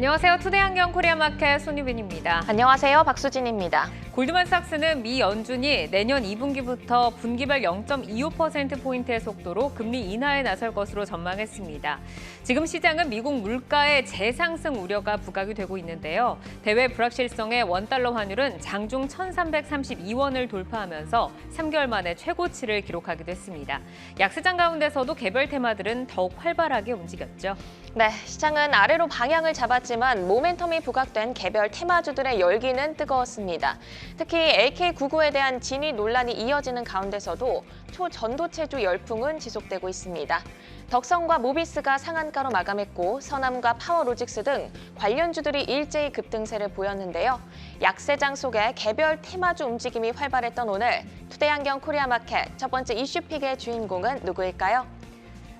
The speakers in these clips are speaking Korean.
안녕하세요. 투데이안경 코리아마켓 손유빈입니다. 안녕하세요. 박수진입니다. 골드만삭스는 미 연준이 내년 2분기부터 분기별 0.25%포인트의 속도로 금리 인하에 나설 것으로 전망했습니다. 지금 시장은 미국 물가의 재상승 우려가 부각이 되고 있는데요. 대외 불확실성의 원달러 환율은 장중 1,332원을 돌파하면서 3개월 만에 최고치를 기록하기도 했습니다. 약세장 가운데서도 개별 테마들은 더욱 활발하게 움직였죠. 네, 시장은 아래로 방향을 잡았지만 모멘텀이 부각된 개별 테마주들의 열기는 뜨거웠습니다. 특히 LK99에 대한 진위 논란이 이어지는 가운데서도 초전도체주 열풍은 지속되고 있습니다. 덕성과 모비스가 상한가로 마감했고 서남과 파워로직스 등 관련주들이 일제히 급등세를 보였는데요. 약세장 속에 개별 테마주 움직임이 활발했던 오늘 투데이안경 코리아마켓 첫 번째 이슈픽의 주인공은 누구일까요?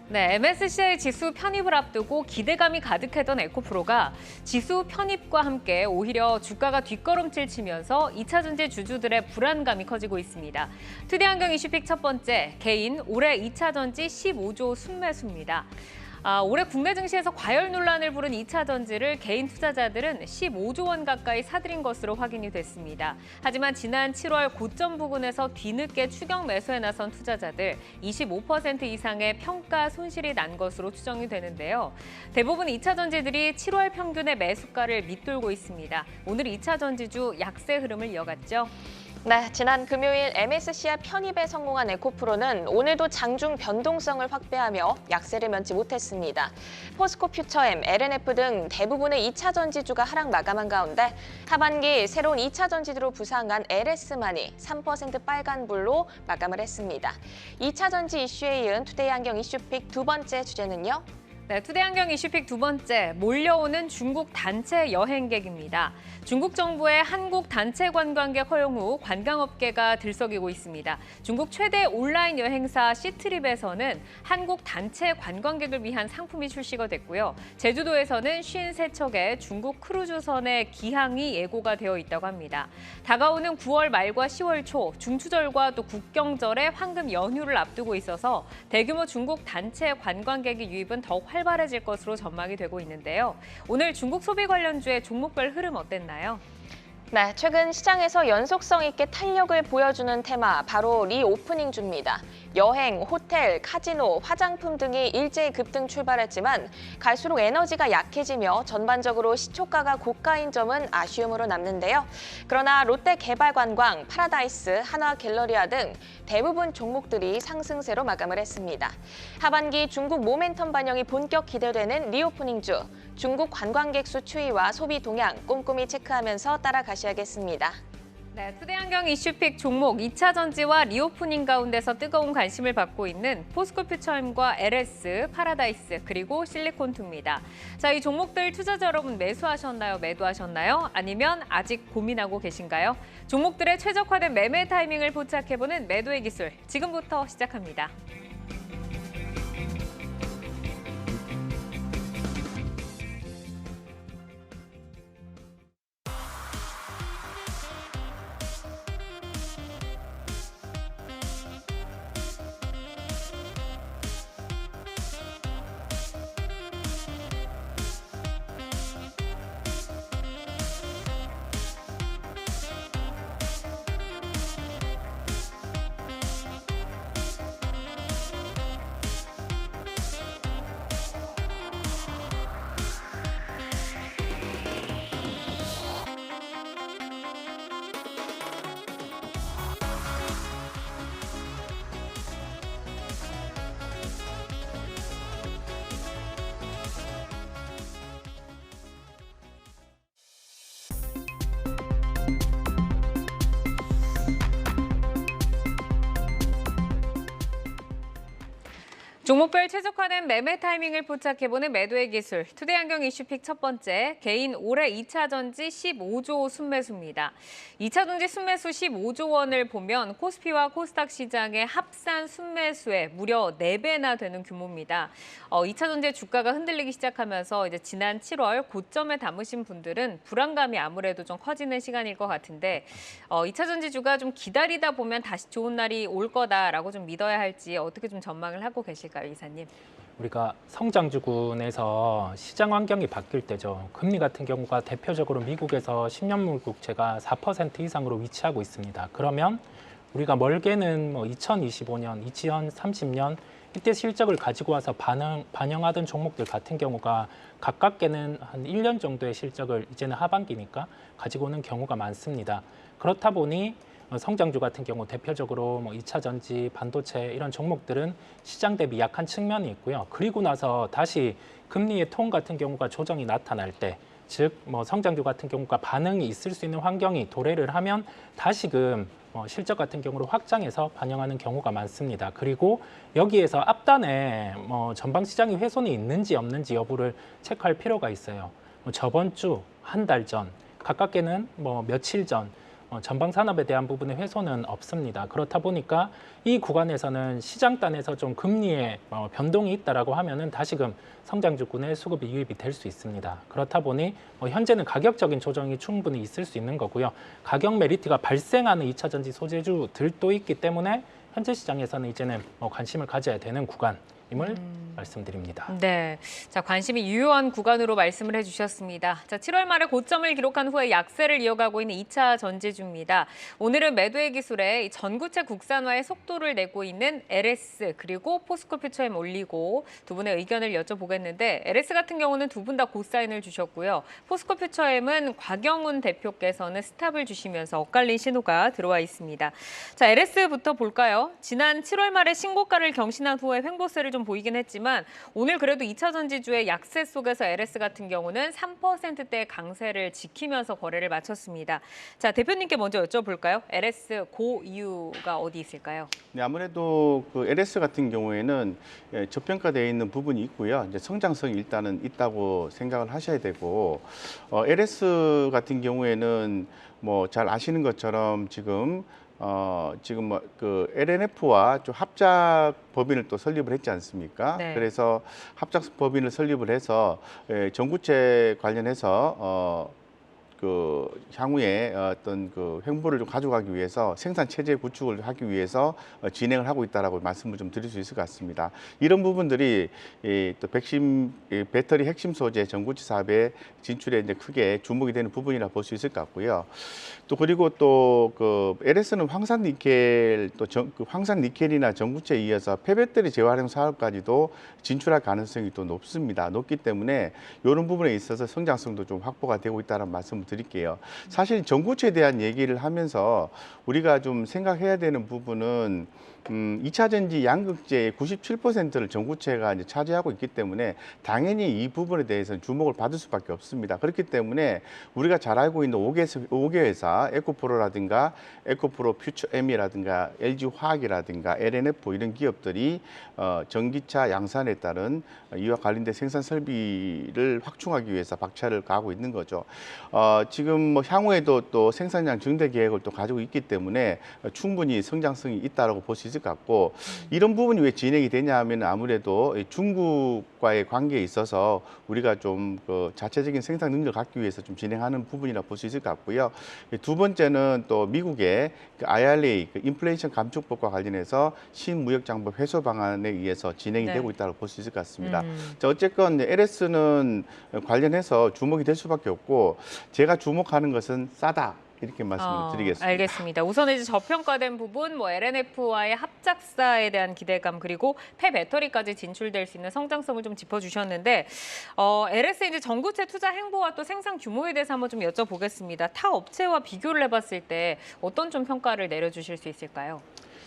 네, MSCI 지수 편입을 앞두고 기대감이 가득했던 에코프로가 지수 편입과 함께 오히려 주가가 뒷걸음질 치면서 2차전지 주주들의 불안감이 커지고 있습니다. 투데이안경 이슈픽 첫 번째, 개인 올해 2차전지 15조 순매수입니다. 올해 국내 증시에서 과열 논란을 부른 2차 전지를 개인 투자자들은 15조 원 가까이 사들인 것으로 확인이 됐습니다. 하지만 지난 7월 고점 부근에서 뒤늦게 추격 매수에 나선 투자자들 25% 이상의 평가 손실이 난 것으로 추정이 되는데요. 대부분 2차 전지들이 7월 평균의 매수가를 밑돌고 있습니다. 오늘 2차 전지주 약세 흐름을 이어갔죠. 네, 지난 금요일 MSCI 편입에 성공한 에코프로는 오늘도 장중 변동성을 확대하며 약세를 면치 못했습니다. 포스코 퓨처엠, LNF 등 대부분의 2차 전지주가 하락 마감한 가운데 하반기 새로운 2차 전지주로 부상한 LS만이 3% 빨간불로 마감을 했습니다. 2차 전지 이슈에 이은 투데이안경 이슈픽 두 번째 주제는요. 네, 투데이안경 이슈픽 두 번째, 몰려오는 중국 단체 여행객입니다. 중국 정부의 한국 단체 관광객 허용 후 관광업계가 들썩이고 있습니다. 중국 최대 온라인 여행사 시트립에서는 한국 단체 관광객을 위한 상품이 출시가 됐고요. 제주도에서는 53척의 중국 크루즈선의 기항이 예고가 되어 있다고 합니다. 다가오는 9월 말과 10월 초, 중추절과 또 국경절의 황금 연휴를 앞두고 있어서 대규모 중국 단체 관광객의 유입은 더욱 활발해질 것으로 전망이 되고 있는데요. 오늘 중국 소비 관련주의 종목별 흐름 어땠나요? 네, 최근 시장에서 연속성 있게 탄력을 보여주는 테마 바로 리오프닝주입니다. 여행, 호텔, 카지노, 화장품 등이 일제히 급등 출발했지만 갈수록 에너지가 약해지며 전반적으로 시초가가 고가인 점은 아쉬움으로 남는데요. 그러나 롯데개발관광, 파라다이스, 한화갤러리아 등 대부분 종목들이 상승세로 마감을 했습니다. 하반기 중국 모멘텀 반영이 본격 기대되는 리오프닝주, 중국 관광객 수 추이와 소비 동향 꼼꼼히 체크하면서 따라가셔야겠습니다. 네, 투데이안경 이슈픽 종목 2차 전지와 리오프닝 가운데서 뜨거운 관심을 받고 있는 포스코 퓨처엠과 LS, 파라다이스, 그리고 실리콘투입니다. 자, 이 종목들 투자자 여러분 매수하셨나요? 매도하셨나요? 아니면 아직 고민하고 계신가요? 종목들의 최적화된 매매 타이밍을 포착해보는 매도의 기술, 지금부터 시작합니다. 종목별 최적화된 매매 타이밍을 포착해보는 매도의 기술, 투데이안경 이슈픽 첫 번째, 개인 올해 2차 전지 15조 순매수입니다. 2차 전지 순매수 15조 원을 보면 코스피와 코스닥 시장의 합산 순매수의 무려 4배나 되는 규모입니다. 2차 전지 주가가 흔들리기 시작하면서 이제 지난 7월 고점에 담으신 분들은 불안감이 아무래도 좀 커지는 시간일 것 같은데 2차 전지주가 좀 기다리다 보면 다시 좋은 날이 올 거다라고 좀 믿어야 할지 어떻게 좀 전망을 하고 계실까요, 이사님? 우리가 성장주군에서 시장 환경이 바뀔 때죠. 금리 같은 경우가 대표적으로 미국에서 10년물 국채가 4% 이상으로 위치하고 있습니다. 그러면 우리가 멀게는 뭐 2025년, 2030년 이때 실적을 가지고 와서 반영하던 종목들 같은 경우가 가깝게는 한 1년 정도의 실적을 이제는 하반기니까 가지고 오는 경우가 많습니다. 그렇다 보니 성장주 같은 경우 대표적으로 뭐 2차 전지, 반도체 이런 종목들은 시장 대비 약한 측면이 있고요. 그리고 나서 다시 금리의 톤 같은 경우가 조정이 나타날 때, 즉 뭐 성장주 같은 경우가 반응이 있을 수 있는 환경이 도래를 하면 다시금 실적 같은 경우로 확장해서 반영하는 경우가 많습니다. 그리고 여기에서 앞단에 전방 시장이 훼손이 있는지 없는지 여부를 체크할 필요가 있어요. 저번 주, 한 달 전, 가깝게는 며칠 전 전방 산업에 대한 부분의 훼손은 없습니다. 그렇다 보니까 이 구간에서는 시장단에서 좀 금리의 변동이 있다라고 하면은 다시금 성장주군의 수급이 유입이 될 수 있습니다. 그렇다 보니 현재는 가격적인 조정이 충분히 있을 수 있는 거고요. 가격 메리트가 발생하는 2차 전지 소재주들도 있기 때문에 현재 시장에서는 이제는 관심을 가져야 되는 구간임을 말씀드립니다. 네, 자 관심이 유효한 구간으로 말씀을 해주셨습니다. 자 7월 말에 고점을 기록한 후에 약세를 이어가고 있는 2차 전지주입니다. 오늘은 매도의 기술에 전구체 국산화의 속도를 내고 있는 LS 그리고 포스코퓨처엠 올리고 두 분의 의견을 여쭤보겠는데 LS 같은 경우는 두 분 다 고사인을 주셨고요. 포스코퓨처엠은 곽영훈 대표께서는 스탑을 주시면서 엇갈린 신호가 들어와 있습니다. 자 LS부터 볼까요? 지난 7월 말에 신고가를 경신한 후에 횡보세를 좀 보이긴 했지만 오늘 그래도 2차 전지주의 약세 속에서 LS 같은 경우는 3%대 강세를 지키면서 거래를 마쳤습니다. 자, 대표님께 먼저 여쭤볼까요? LS 고 이유가 어디 있을까요? 네, 아무래도 그 LS 같은 경우에는 저평가되어 있는 부분이 있고요. 이제 성장성이 일단은 있다고 생각을 하셔야 되고, LS 같은 경우에는 뭐 잘 아시는 것처럼 지금 그 LNF와 좀 합작 법인을 또 설립을 했지 않습니까? 네. 그래서 합작 법인을 설립을 해서 전구체 관련해서 그 향후에 어떤 그 횡보를 좀 가져가기 위해서 생산 체제 구축을 하기 위해서 진행을 하고 있다라고 말씀을 좀 드릴 수 있을 것 같습니다. 이런 부분들이 또 배터리 핵심 소재 전구체 사업의 진출에 이제 크게 주목이 되는 부분이라 볼 수 있을 것 같고요. 또 그리고 또 그 LS는 황산 니켈 그 황산 니켈이나 전구체에 이어서 폐배터리 재활용 사업까지도 진출할 가능성이 또 높기 때문에 이런 부분에 있어서 성장성도 좀 확보가 되고 있다는 말씀을 드릴게요. 사실 전구체에 대한 얘기를 하면서 우리가 좀 생각해야 되는 부분은 2차 전지 양극재의 97%를 전구체가 이제 차지하고 있기 때문에 당연히 이 부분에 대해서는 주목을 받을 수밖에 없습니다. 그렇기 때문에 우리가 잘 알고 있는 5개 회사, 에코프로라든가 에코프로 퓨처엠이라든가 LG화학이라든가 LNF 이런 기업들이 전기차 양산에 따른 이와 관련된 생산 설비를 확충하기 위해서 박차를 가하고 있는 거죠. 지금 뭐 향후에도 또 생산량 증대 계획을 또 가지고 있기 때문에 충분히 성장성이 있다라고 볼 수 있을 것 같고, 이런 부분이 왜 진행이 되냐 하면 아무래도 중국과의 관계에 있어서 우리가 좀 그 자체적인 생산 능력을 갖기 위해서 좀 진행하는 부분이라 볼 수 있을 것 같고요. 두 번째는 또 미국의 그 IRA, 그 인플레이션 감축법과 관련해서 신무역장벽 해소 방안에 의해서 진행이 네. 되고 있다고 볼 수 있을 것 같습니다. 자, 어쨌건 LS는 관련해서 주목이 될 수밖에 없고, 제가 주목하는 것은 싸다. 이렇게 말씀을 드리겠습니다. 알겠습니다. 우선 이제 저평가된 부분, 뭐 LNF와의 합작사에 대한 기대감 그리고 폐배터리까지 진출될 수 있는 성장성을 좀 짚어주셨는데, LS 이제 전구체 투자 행보와 또 생산 규모에 대해서 한번 좀 여쭤보겠습니다. 타 업체와 비교를 해봤을 때 어떤 좀 평가를 내려주실 수 있을까요?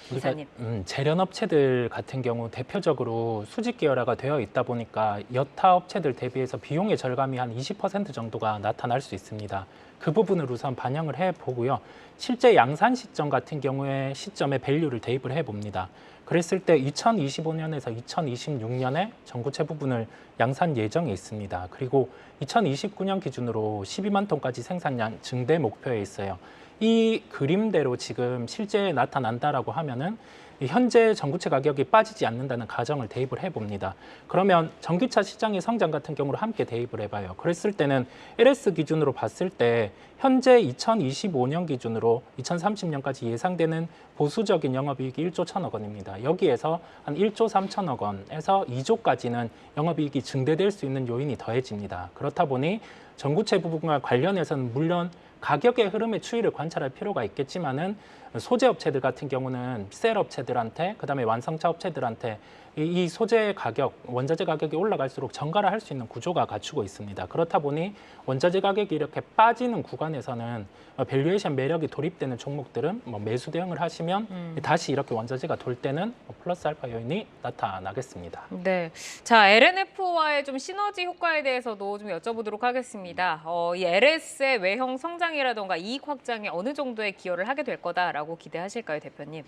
기사님. 재련 업체들 같은 경우 대표적으로 수직 계열화가 되어 있다 보니까 여타 업체들 대비해서 비용의 절감이 한 20% 정도가 나타날 수 있습니다. 그 부분을 우선 반영을 해보고요. 실제 양산 시점 같은 경우에 시점에 밸류를 대입을 해봅니다. 그랬을 때 2025년에서 2026년에 전구체 부분을 양산 예정에 있습니다. 그리고 2029년 기준으로 12만 톤까지 생산량 증대 목표에 있어요. 이 그림대로 지금 실제 나타난다라고 하면은 이 현재 전구체 가격이 빠지지 않는다는 가정을 대입을 해봅니다. 그러면 전기차 시장의 성장 같은 경우로 함께 대입을 해봐요. 그랬을 때는 LS 기준으로 봤을 때 현재 2025년 기준으로 2030년까지 예상되는 보수적인 영업이익이 1조 1천억 원입니다. 여기에서 한 1조 3천억 원에서 2조까지는 영업이익이 증대될 수 있는 요인이 더해집니다. 그렇다 보니 전구체 부분과 관련해서는 물론 가격의 흐름의 추이를 관찰할 필요가 있겠지만은 소재 업체들 같은 경우는 셀 업체들한테 그다음에 완성차 업체들한테 이 소재 가격, 원자재 가격이 올라갈수록 전가를 할 수 있는 구조가 갖추고 있습니다. 그렇다 보니 원자재 가격이 이렇게 빠지는 구간에서는 밸류에이션 매력이 도입되는 종목들은 뭐 매수 대응을 하시면 다시 이렇게 원자재가 돌 때는 플러스 알파 요인이 나타나겠습니다. 네. 자, LNF와의 좀 시너지 효과에 대해서도 좀 여쭤보도록 하겠습니다. 이 LS의 외형 성장이라던가 이익 확장에 어느 정도의 기여를 하게 될 거다라고 기대하실까요, 대표님?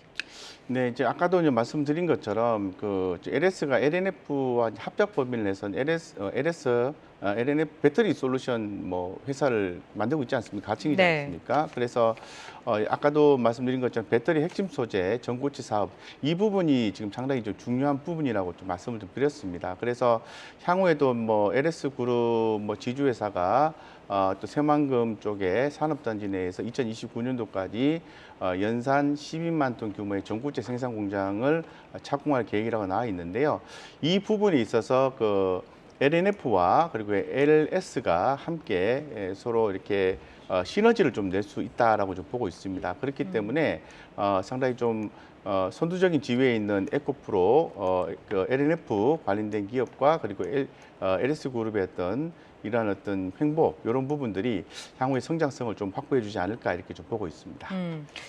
네, 이제 아까도 이제 말씀드린 것처럼 그 LS가 LNF와 합작 법인을 해서 LNF 배터리 솔루션 뭐 회사를 만들고 있지 않습니까? 가칭이지 네. 않습니까? 그래서 아까도 말씀드린 것처럼 배터리 핵심 소재 전고체 사업 이 부분이 지금 상당히 좀 중요한 부분이라고 좀 말씀을 좀 드렸습니다. 그래서 향후에도 뭐 LS 그룹 뭐 지주회사가 또 새만금 쪽에 산업단지 내에서 2029년도까지 연산 12만 톤 규모의 전구체 생산 공장을 착공할 계획이라고 나와 있는데요. 이 부분에 있어서 그 LNF와 그리고 LS가 함께 서로 이렇게 시너지를 좀 낼 수 있다라고 좀 보고 있습니다. 그렇기 때문에 상당히 좀 선두적인 지위에 있는 에코프로, 그 LNF 관련된 기업과 그리고 LS 그룹의 어떤 이러한 어떤 횡보 이런 부분들이 향후의 성장성을 좀 확보해주지 않을까 이렇게 좀 보고 있습니다.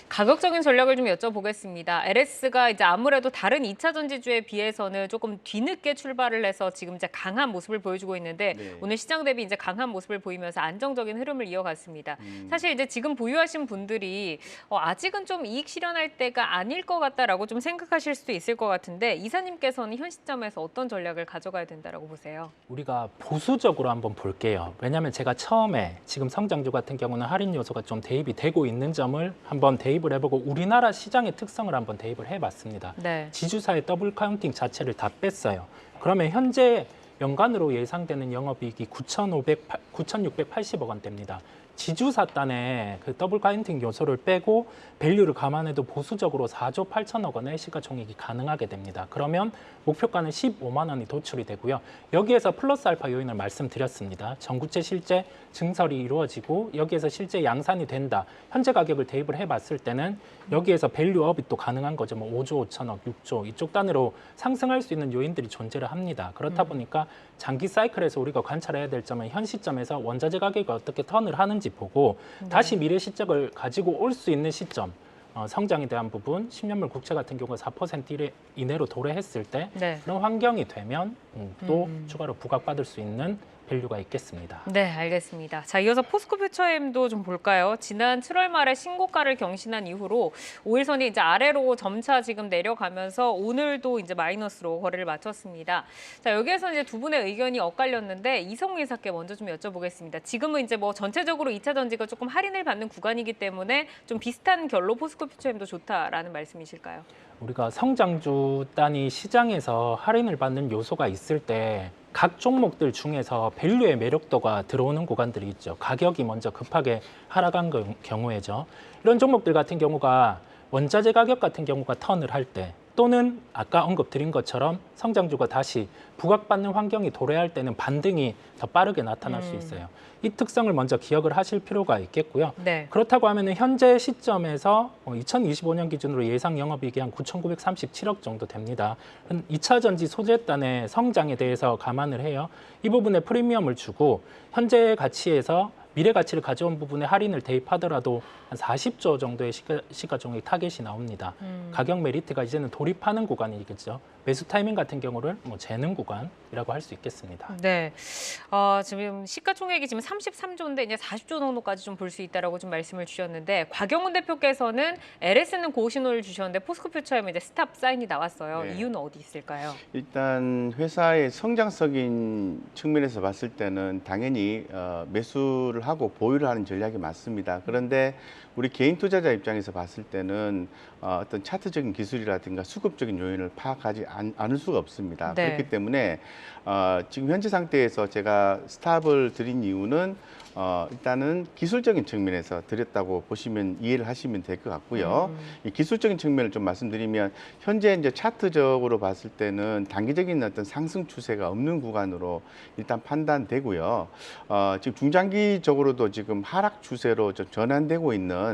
가격적인 전략을 좀 여쭤보겠습니다. LS가 이제 아무래도 다른 2차 전지주에 비해서는 조금 뒤늦게 출발을 해서 지금 이제 강한 모습을 보여주고 있는데 네. 오늘 시장 대비 이제 강한 모습을 보이면서 안정적인 흐름을 이어갔습니다. 사실 이제 지금 보유하신 분들이 아직은 좀 이익 실현할 때가 아닐 것 같다라고 좀 생각하실 수도 있을 것 같은데 이사님께서는 현 시점에서 어떤 전략을 가져가야 된다라고 보세요? 우리가 보수적으로 한번 볼게요. 왜냐하면 제가 처음에 지금 성장주 같은 경우는 할인 요소가 좀 대입이 되고 있는 점을 한번 대입을 해보고 우리나라 시장의 특성을 한번 대입을 해봤습니다. 네. 지주사의 더블 카운팅 자체를 다 뺐어요. 그러면 현재 연간으로 예상되는 영업이익이 9,680억 원대입니다. 지주사 단에 그 더블 카운팅 요소를 빼고 밸류를 감안해도 보수적으로 4조 8천억 원의 시가총액이 가능하게 됩니다. 그러면 목표가는 15만 원이 도출이 되고요. 여기에서 플러스 알파 요인을 말씀드렸습니다. 전구체 실제 증설이 이루어지고 여기에서 실제 양산이 된다. 현재 가격을 대입을 해봤을 때는 여기에서 밸류업이 또 가능한 거죠. 뭐 5조 5천억, 6조 이쪽 단으로 상승할 수 있는 요인들이 존재를 합니다. 그렇다 보니까 장기 사이클에서 우리가 관찰해야 될 점은 현 시점에서 원자재 가격이 어떻게 턴을 하는지 보고 다시 미래 실적을 가지고 올 수 있는 시점 성장에 대한 부분 10년물 국채 같은 경우 4% 이내로 도래했을 때 네. 그런 환경이 되면 또 추가로 부각받을 수 있는 밸류가 있겠습니다. 네, 알겠습니다. 자, 이어서 포스코 퓨처엠도 좀 볼까요? 지난 7월 말에 신고가를 경신한 이후로 5일선이 이제 아래로 점차 지금 내려가면서 오늘도 이제 마이너스로 거래를 마쳤습니다. 자, 여기에서 이제 두 분의 의견이 엇갈렸는데 이성우 이사께 먼저 좀 여쭤보겠습니다. 지금은 이제 뭐 전체적으로 2차 전지가 조금 할인을 받는 구간이기 때문에 좀 비슷한 결로 포스코 퓨처엠도 좋다라는 말씀이실까요? 우리가 성장주 단위 시장에서 할인을 받는 요소가 있을 때 각 종목들 중에서 밸류의 매력도가 들어오는 구간들이 있죠. 가격이 먼저 급하게 하락한 경우에죠. 이런 종목들 같은 경우가 원자재 가격 같은 경우가 턴을 할 때 또는 아까 언급드린 것처럼 성장주가 다시 부각받는 환경이 도래할 때는 반등이 더 빠르게 나타날 수 있어요. 이 특성을 먼저 기억을 하실 필요가 있겠고요. 네. 그렇다고 하면 현재 시점에서 2025년 기준으로 예상 영업이익이 한 9,937억 정도 됩니다. 2차 전지 소재단의 성장에 대해서 감안을 해요. 이 부분에 프리미엄을 주고 현재 가치에서 미래 가치를 가져온 부분에 할인을 대입하더라도 한 40조 정도의 시가총액 타겟이 나옵니다. 가격 메리트가 이제는 돌입하는 구간이겠죠. 매수 타이밍 같은 경우를 뭐 재는 구간이라고 할 수 있겠습니다. 네, 지금 시가총액이 지금 33조인데 이제 40조 정도까지 좀 볼 수 있다라고 좀 말씀을 주셨는데 곽영훈 대표께서는 LS는 고신호를 주셨는데 포스코 퓨처엠은 이제 스탑 사인이 나왔어요. 네. 이유는 어디 있을까요? 일단 회사의 성장적인 측면에서 봤을 때는 당연히 매수를 하고 보유를 하는 전략이 맞습니다. 그런데 우리 개인 투자자 입장에서 봤을 때는 어떤 차트적인 기술이라든가 수급적인 요인을 파악하지 않을 수가 없습니다. 네. 그렇기 때문에 지금 현재 상태에서 제가 스탑을 드린 이유는 일단은 기술적인 측면에서 드렸다고 보시면 이해를 하시면 될 것 같고요. 이 기술적인 측면을 좀 말씀드리면 현재 이제 차트적으로 봤을 때는 단기적인 어떤 상승 추세가 없는 구간으로 일단 판단되고요. 지금 중장기적으로도 지금 하락 추세로 좀 전환되고 있는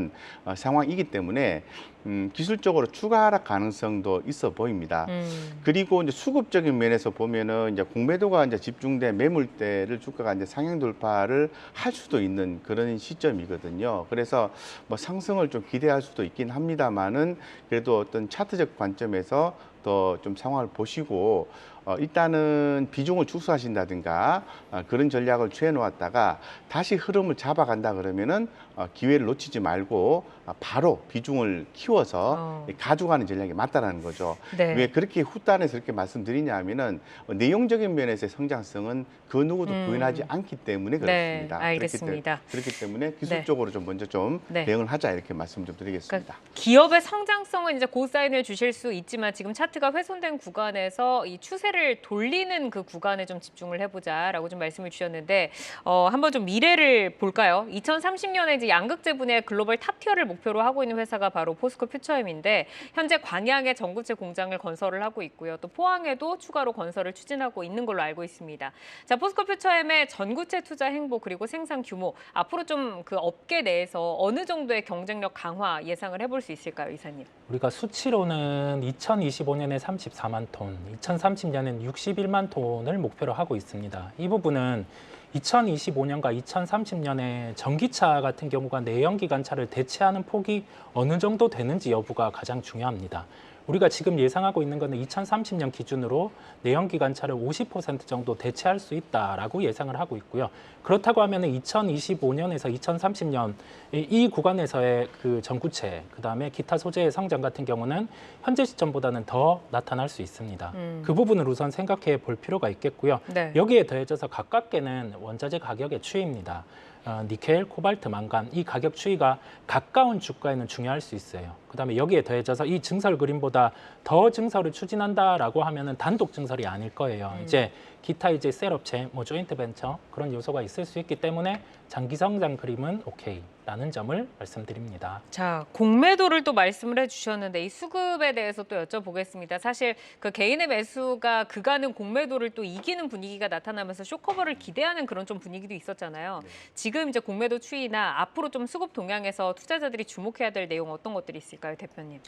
상황이기 때문에 기술적으로 추가 하락 가능성도 있어 보입니다. 그리고 이제 수급적인 면에서 보면은 이제 공매도가 이제 집중된 매물대를 주가가 이제 상향 돌파를 할 수도 있는 그런 시점이거든요. 그래서 뭐 상승을 좀 기대할 수도 있긴 합니다만은 그래도 어떤 차트적 관점에서 더 좀 상황을 보시고 일단은 비중을 축소하신다든가 그런 전략을 취해 놓았다가 다시 흐름을 잡아간다 그러면은 기회를 놓치지 말고 바로 비중을 키워서 가져가는 전략이 맞다라는 거죠. 네. 왜 그렇게 후단에서 이렇게 말씀드리냐 하면은 내용적인 면에서의 성장성은 그 누구도 부인하지 않기 때문에 네, 그렇습니다. 알겠습니다. 그렇기 때문에 기술적으로 좀 먼저 좀 네. 대응을 하자 이렇게 말씀 좀 드리겠습니다. 그러니까 기업의 성장성은 이제 고사인을 주실 수 있지만 지금 차트가 훼손된 구간에서 이 추세를 돌리는 그 구간에 좀 집중을 해보자라고 좀 말씀을 주셨는데 한번 좀 미래를 볼까요? 2030년에 이제 양극재 분야의 글로벌 탑티어를 목표로 하고 있는 회사가 바로 포스코 퓨처엠인데 현재 광양에 전구체 공장을 건설을 하고 있고요. 또 포항에도 추가로 건설을 추진하고 있는 걸로 알고 있습니다. 자, 포스코 퓨처엠의 전구체 투자 행보 그리고 생산 규모 앞으로 좀 그 업계 내에서 어느 정도의 경쟁력 강화 예상을 해볼 수 있을까요, 이사님? 우리가 수치로는 2025년에 34만 톤, 2030년엔 61만 톤을 목표로 하고 있습니다. 이 부분은 2025년과 2030년에 전기차 같은 경우가 내연기관차를 대체하는 폭이 어느 정도 되는지 여부가 가장 중요합니다. 우리가 지금 예상하고 있는 것은 2030년 기준으로 내연기관차를 50% 정도 대체할 수 있다라고 예상을 하고 있고요. 그렇다고 하면 2025년에서 2030년 이 구간에서의 그 전구체, 그다음에 기타 소재의 성장 같은 경우는 현재 시점보다는 더 나타날 수 있습니다. 그 부분을 우선 생각해 볼 필요가 있겠고요. 네. 여기에 더해져서 가깝게는 원자재 가격의 추이입니다. 니켈, 코발트, 망간 이 가격 추이가 가까운 주가에는 중요할 수 있어요. 그다음에 여기에 더해져서 이 증설 그림보다 더 증설을 추진한다라고 하면은 단독 증설이 아닐 거예요. 이제 기타 이제 셀업체, 뭐 조인트 벤처 그런 요소가 있을 수 있기 때문에 장기 성장 그림은 오케이라는 점을 말씀드립니다. 자, 공매도를 또 말씀을 해주셨는데 이 수급에 대해서 또 여쭤보겠습니다. 사실 그 개인의 매수가 그간은 공매도를 또 이기는 분위기가 나타나면서 쇼커버를 기대하는 그런 좀 분위기도 있었잖아요. 지금 이제 공매도 추이나 앞으로 좀 수급 동향에서 투자자들이 주목해야 될 내용 어떤 것들이 있을까요, 대표님?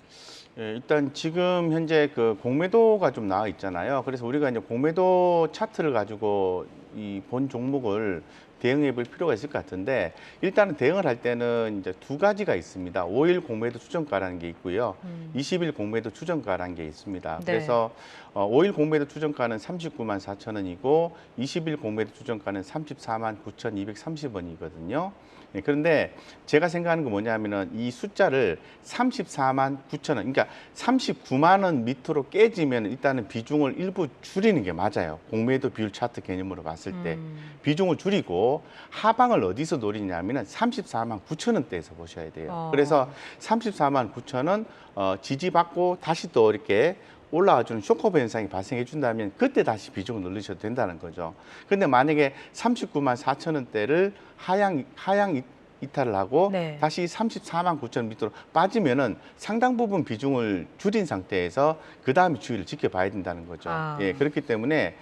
예, 일단 지금 현재 그 공매도가 좀 나와 있잖아요. 그래서 우리가 이제 공매도 차트를 가지고 이 본 종목을 대응해 볼 필요가 있을 것 같은데 일단은 대응을 할 때는 이제 두 가지가 있습니다. 5일 공매도 추정가라는 게 있고요. 20일 공매도 추정가라는 게 있습니다. 네. 그래서 5일 공매도 추정가는 39만 4천 원이고 20일 공매도 추정가는 34만 9,230원이거든요. 예, 그런데 제가 생각하는 건 뭐냐면은 이 숫자를 34만 9천 원, 그러니까 39만 원 밑으로 깨지면 일단은 비중을 일부 줄이는 게 맞아요. 공매도 비율 차트 개념으로 봤을 때 비중을 줄이고 하방을 어디서 노리냐면은 34만 9천 원대에서 보셔야 돼요. 그래서 34만 9천 원 지지받고 다시 또 이렇게 올라와주는 쇼커버 현상이 발생해 준다면 그때 다시 비중을 늘리셔도 된다는 거죠. 근데 만약에 39만 4천 원대를 하향 이탈을 하고 네. 다시 34만 9천 원 밑으로 빠지면은 상당 부분 비중을 줄인 상태에서 그 다음에 추이를 지켜봐야 된다는 거죠. 예, 그렇기 때문에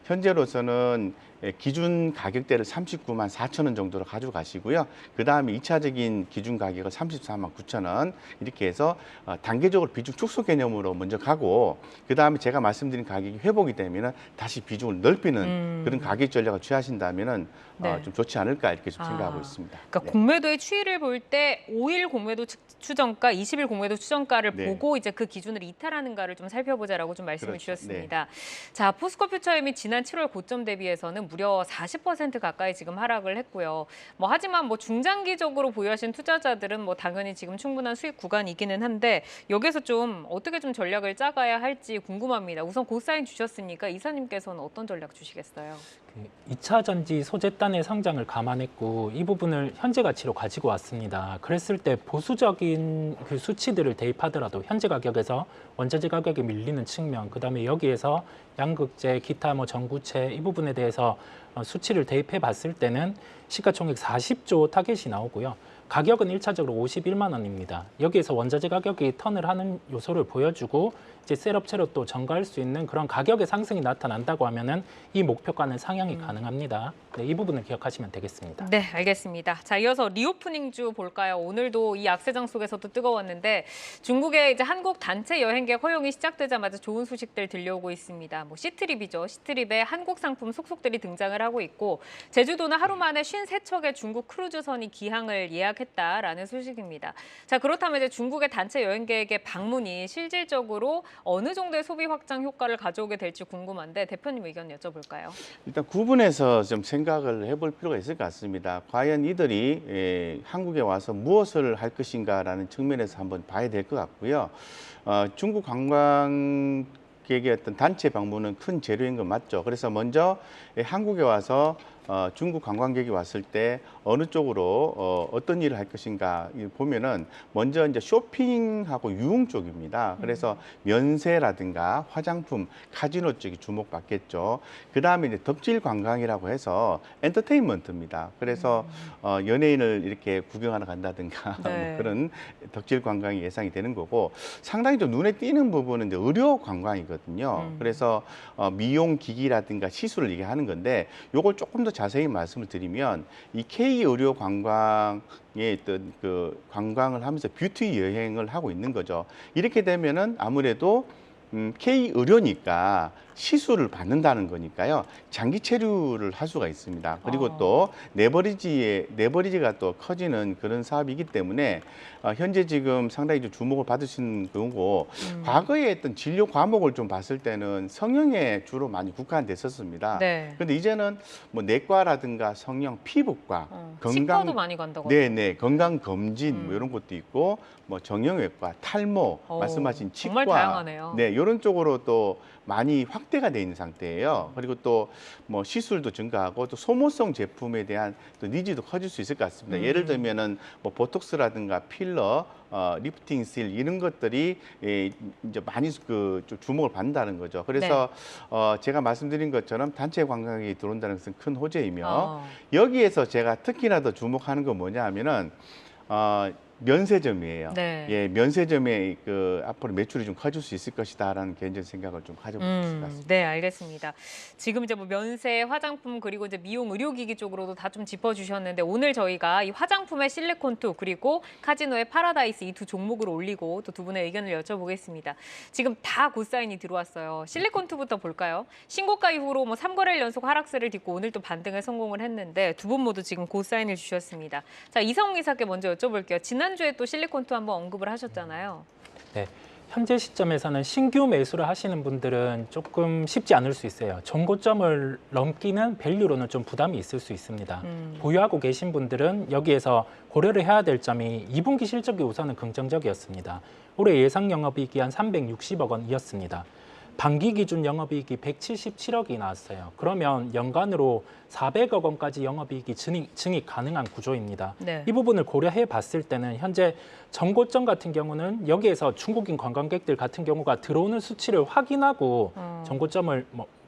현재로서는 기준 가격대를 39만 4천 원 정도로 가져가시고요. 그 다음에 2차적인 기준 가격을 34만 9천 원 이렇게 해서 단계적으로 비중 축소 개념으로 먼저 가고 그 다음에 제가 말씀드린 가격이 회복이 되면은 다시 비중을 넓히는 그런 가격 전략을 취하신다면은 네. 좀 좋지 않을까 이렇게 좀 생각하고 있습니다. 그러니까 네. 공매도의 추이를 볼 때 5일 공매도 추정가, 20일 공매도 추정가를 네. 보고 이제 그 기준을 이탈하는가를 좀 살펴보자라고 좀 말씀을 그렇죠. 주셨습니다. 자, 포스코 퓨처엠이 지난 7월 고점 대비해서는 무려 40% 가까이 지금 하락을 했고요. 하지만 중장기적으로 보유하신 투자자들은 당연히 지금 충분한 수익 구간이기는 한데 여기서 좀 어떻게 좀 전략을 짜가야 할지 궁금합니다. 우선 고사인 주셨으니까 이사님께서는 어떤 전략 주시겠어요? 2차 전지 소재단의 성장을 감안했고 이 부분을 현재 가치로 가지고 왔습니다. 그랬을 때 보수적인 그 수치들을 대입하더라도 현재 가격에서 원자재 가격이 밀리는 측면, 그다음에 여기에서 양극재, 기타 전구체 이 부분에 대해서 수치를 대입해 봤을 때는 시가총액 40조 타겟이 나오고요. 가격은 1차적으로 51만 원입니다. 여기에서 원자재 가격이 턴을 하는 요소를 보여주고 이제 셋업체로 또 전가할 수 있는 그런 가격의 상승이 나타난다고 하면은 이 목표가는 상향이 가능합니다. 네, 이 부분을 기억하시면 되겠습니다. 네, 알겠습니다. 자, 이어서 리오프닝주 볼까요? 오늘도 이 약세장 속에서도 뜨거웠는데 중국의 이제 한국 단체 여행객 허용이 시작되자마자 좋은 소식들 들려오고 있습니다. 시트립이죠. 시트립에 한국 상품 속속들이 등장을 하고 있고 제주도는 하루 만에 53척의 중국 크루즈선이 기항을 예약했다라는 소식입니다. 자, 그렇다면 이제 중국의 단체 여행객의 방문이 실질적으로 어느 정도의 소비 확장 효과를 가져오게 될지 궁금한데 대표님 의견 여쭤볼까요? 일단 구분해서 좀 생각을 해볼 필요가 있을 것 같습니다. 과연 이들이 한국에 와서 무엇을 할 것인가라는 측면에서 한번 봐야 될 것 같고요. 중국 관광객의 어떤 단체 방문은 큰 재료인 건 맞죠. 그래서 먼저 한국에 와서 중국 관광객이 왔을 때 어느 쪽으로 어떤 일을 할 것인가 보면은 먼저 이제 쇼핑하고 유흥 쪽입니다. 그래서 면세라든가 화장품, 카지노 쪽이 주목받겠죠. 그 다음에 이제 덕질 관광이라고 해서 엔터테인먼트입니다. 그래서 연예인을 이렇게 구경하러 간다든가 네. 그런 덕질 관광이 예상이 되는 거고 상당히 좀 눈에 띄는 부분은 이제 의료 관광이거든요. 그래서 미용 기기라든가 시술을 얘기하는 건데 요걸 조금 더 자세히 말씀을 드리면 이 K 의료 관광의 어떤 그 관광을 하면서 뷰티 여행을 하고 있는 거죠. 이렇게 되면은 아무래도 K 의료니까 시술을 받는다는 거니까요. 장기 체류를 할 수가 있습니다. 그리고 또 레버리지가 또 커지는 그런 사업이기 때문에 현재 지금 상당히 좀 주목을 받으신 거고 과거에 했던 진료 과목을 좀 봤을 때는 성형에 주로 많이 국한됐었습니다. 네. 그런데 이제는 내과라든가 성형, 피부과, 치과도 많이 간다고. 네네, 건강 검진 이런 것도 있고 정형외과, 탈모, 말씀하신 치과, 정말 다양하네요. 네, 이런 쪽으로 또 많이 확대가 돼 있는 상태예요. 그리고 또 시술도 증가하고 또 소모성 제품에 대한 또 니즈도 커질 수 있을 것 같습니다. 예를 들면은 보톡스라든가 필러, 리프팅 실 이런 것들이 이제 많이 좀 주목을 받는다는 거죠. 그래서 제가 말씀드린 것처럼 단체 관광객이 들어온다는 것은 큰 호재이며 여기에서 제가 특히나 더 주목하는 건 뭐냐 하면은 면세점이에요. 네. 예, 면세점에 앞으로 매출이 좀 커질 수 있을 것이다라는 개인적인 생각을 좀 가져볼 수 있을 것 같습니다. 네, 알겠습니다. 지금 이제 면세, 화장품 그리고 이제 미용, 의료기기 쪽으로도 다 좀 짚어주셨는데 오늘 저희가 이 화장품의 실리콘2 그리고 카지노의 파라다이스 이 두 종목을 올리고 또 두 분의 의견을 여쭤보겠습니다. 지금 다 고사인이 들어왔어요. 실리콘2부터 볼까요? 신고가 이후로 3거래일 연속 하락세를 딛고 오늘 또 반등에 성공을 했는데 두 분 모두 지금 고사인을 주셨습니다. 자, 이성웅 이사께 먼저 여쭤볼게요. 지난주에 또 실리콘2 한번 언급을 하셨잖아요. 네. 현재 시점에서는 신규 매수를 하시는 분들은 조금 쉽지 않을 수 있어요. 정고점을 넘기는 밸류로는 좀 부담이 있을 수 있습니다. 보유하고 계신 분들은 여기에서 고려를 해야 될 점이 2분기 실적이 우선은 긍정적이었습니다. 올해 예상 영업이익이 한 360억 원이었습니다. 반기 기준 영업이익이 177억이 나왔어요. 그러면 연간으로 400억 원까지 영업이익이 증익 가능한 구조입니다. 네. 이 부분을 고려해 봤을 때는 현재 정고점 같은 경우는 여기에서 중국인 관광객들 같은 경우가 들어오는 수치를 확인하고 정고점을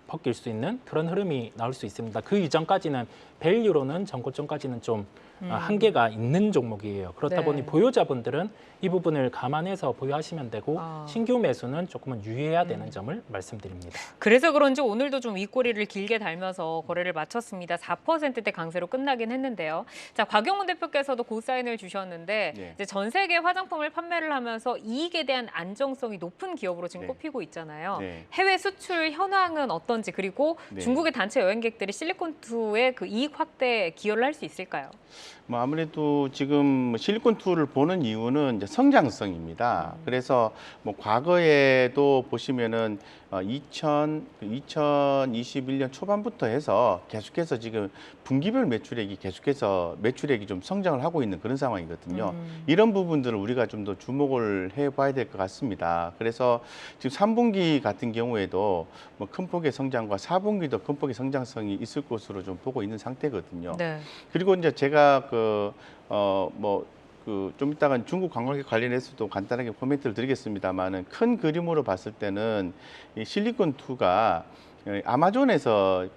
벗길 수 있는 그런 흐름이 나올 수 있습니다. 그 이전까지는 밸류로는 정고점까지는 좀 한계가 있는 종목이에요. 그렇다 네. 보니 보유자분들은 이 부분을 감안해서 보유하시면 되고 신규 매수는 조금은 유의해야 되는 점을 말씀드립니다. 그래서 그런지 오늘도 좀 윗꼬리를 길게 달면서 거래를 마쳤습니다. 4%대 강세로 끝나긴 했는데요. 자, 곽영훈 대표께서도 고사인을 주셨는데 네. 이제 전 세계 화장품을 판매를 하면서 이익에 대한 안정성이 높은 기업으로 지금 네. 꼽히고 있잖아요. 네. 해외 수출 현황은 어떤지 그리고 네. 중국의 단체 여행객들이 실리콘2의 그 이익 확대에 기여를 할 수 있을까요? 아무래도 지금 실리콘2를 보는 이유는 이제 성장성입니다. 그래서 과거에도 보시면은 2021년 초반부터 해서 계속해서 지금 분기별 매출액이 좀 성장을 하고 있는 그런 상황이거든요. 이런 부분들을 우리가 좀 더 주목을 해봐야 될 것 같습니다. 그래서 지금 3분기 같은 경우에도 뭐 큰 폭의 성장과 4분기도 큰 폭의 성장성이 있을 것으로 좀 보고 있는 상태거든요. 네. 그리고 이제 제가 좀 이따가 중국 관광객 관련해서도 간단하게 코멘트를 드리겠습니다만은 큰 그림으로 봤을 때는 이 실리콘2가 아마존에서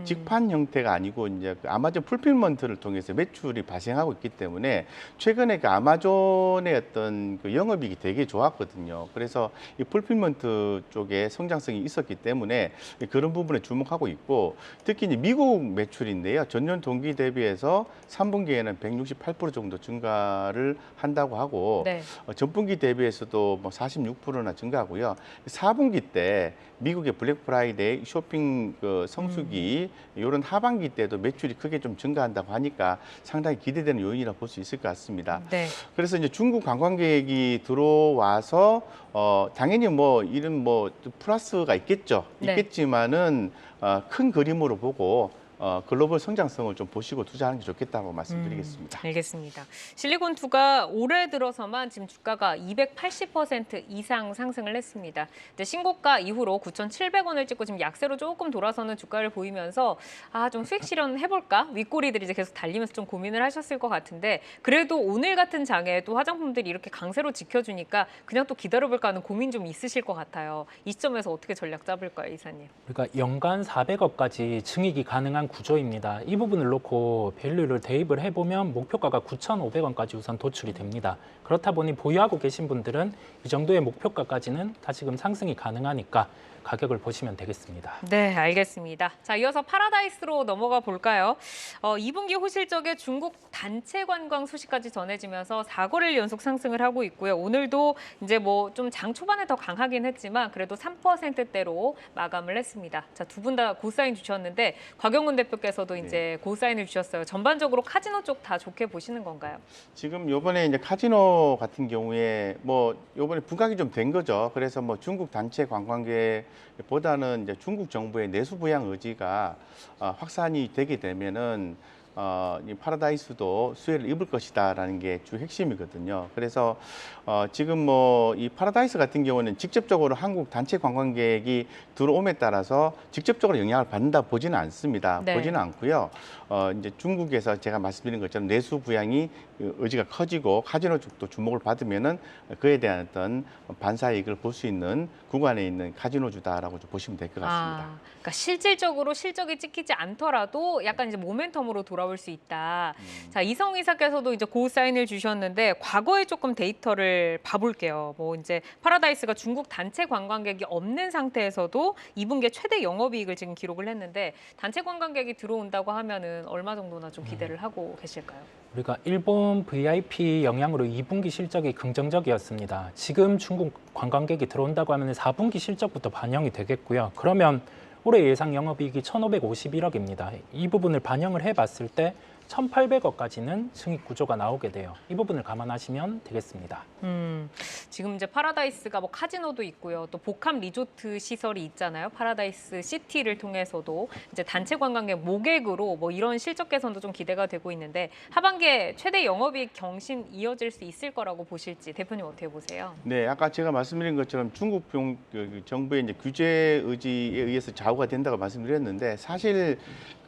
직판 형태가 아니고 이제 그 아마존 풀필먼트를 통해서 매출이 발생하고 있기 때문에 최근에 그 아마존의 어떤 그 영업이익이 되게 좋았거든요. 그래서 이 풀필먼트 쪽에 성장성이 있었기 때문에 그런 부분에 주목하고 있고 특히 이제 미국 매출인데요. 전년 동기 대비해서 3분기에는 168% 정도 증가를 한다고 하고 네. 전분기 대비해서도 뭐 46%나 증가하고요. 4분기 때 미국의 블랙 프라이데이 쇼핑 성수기 이런 하반기 때도 매출이 크게 좀 증가한다고 하니까 상당히 기대되는 요인이라 볼 수 있을 것 같습니다. 네. 그래서 이제 중국 관광객이 들어와서 당연히 뭐 이런 뭐 플러스가 있겠죠. 네. 있겠지만은 큰 그림으로 보고 글로벌 성장성을 좀 보시고 투자하는 게 좋겠다고 말씀드리겠습니다. 알겠습니다. 실리콘2가 올해 들어서만 지금 주가가 280% 이상 상승을 했습니다. 이제 신고가 이후로 9,700원을 찍고 지금 약세로 조금 돌아서는 주가를 보이면서 좀 수익 실현 해볼까? 윗꼬리들이 이제 계속 달리면서 좀 고민을 하셨을 것 같은데 그래도 오늘 같은 장에 또 화장품들이 이렇게 강세로 지켜주니까 그냥 또 기다려볼까 하는 고민 좀 있으실 것 같아요. 이 시점에서 어떻게 전략 잡을까요, 이사님? 그러니까 연간 400억까지 증익이 가능한 구조입니다. 이 부분을 놓고 밸류를 대입을 해보면 목표가가 9,500원까지 우선 도출이 됩니다. 그렇다 보니 보유하고 계신 분들은 이 정도의 목표가까지는 다시금 상승이 가능하니까 가격을 보시면 되겠습니다. 네, 알겠습니다. 자, 이어서 파라다이스로 넘어가 볼까요? 2분기 호실적에 중국 단체 관광 소식까지 전해지면서 4거래일 연속 상승을 하고 있고요. 오늘도 이제 뭐 좀 장 초반에 더 강하긴 했지만 그래도 3%대로 마감을 했습니다. 자, 두 분 다 고사인 주셨는데 곽영훈 대표께서도 이제 고사인을 주셨어요. 전반적으로 카지노 쪽 다 좋게 보시는 건가요? 지금 요번에 이제 카지노 같은 경우에 뭐 요번에 부각이 좀 된 거죠. 그래서 뭐 중국 단체 관광객보다는 이제 중국 정부의 내수 부양 의지가 확산이 되게 되면은 이 파라다이스도 수혜를 입을 것이다라는 게 주 핵심이거든요. 그래서 지금 뭐 이 파라다이스 같은 경우는 직접적으로 한국 단체 관광객이 들어옴에 따라서 직접적으로 영향을 받는다 보지는 않습니다. 네. 보지는 않고요. 이제 중국에서 제가 말씀드린 것처럼 내수 부양이 의지가 커지고 카지노 쪽도 주목을 받으면은 그에 대한 어떤 반사이익을 볼 수 있는 구간에 있는 카지노주다라고 좀 보시면 될 것 같습니다. 그러니까 실질적으로 실적이 찍히지 않더라도 약간 이제 모멘텀으로 돌아올 수 있다. 자, 이성 이사께서도 이제 고사인을 주셨는데 과거에 조금 데이터를 봐볼게요. 뭐 이제 파라다이스가 중국 단체 관광객이 없는 상태에서도 2분기에 최대 영업이익을 지금 기록을 했는데 단체 관광객이 들어온다고 하면은 얼마 정도나 좀 기대를 하고 계실까요? 우리가 일본 VIP 영향으로 2분기 실적이 긍정적이었습니다. 지금 중국 관광객이 들어온다고 하면 4분기 실적부터 반영이 되겠고요. 그러면 올해 예상 영업이익이 1,551억입니다. 이 부분을 반영을 해봤을 때 1,800억까지는 증익 구조가 나오게 돼요. 이 부분을 감안하시면 되겠습니다. 지금 이제 파라다이스가 뭐 카지노도 있고요. 또 복합 리조트 시설이 있잖아요. 파라다이스 시티를 통해서도 이제 단체 관광객 모객으로 뭐 이런 실적 개선도 좀 기대가 되고 있는데 하반기에 최대 영업이익 경신 이어질 수 있을 거라고 보실지 대표님 어떻게 보세요? 네, 아까 제가 말씀드린 것처럼 중국 정부의 이제 규제 의지에 의해서 좌우가 된다고 말씀드렸는데 사실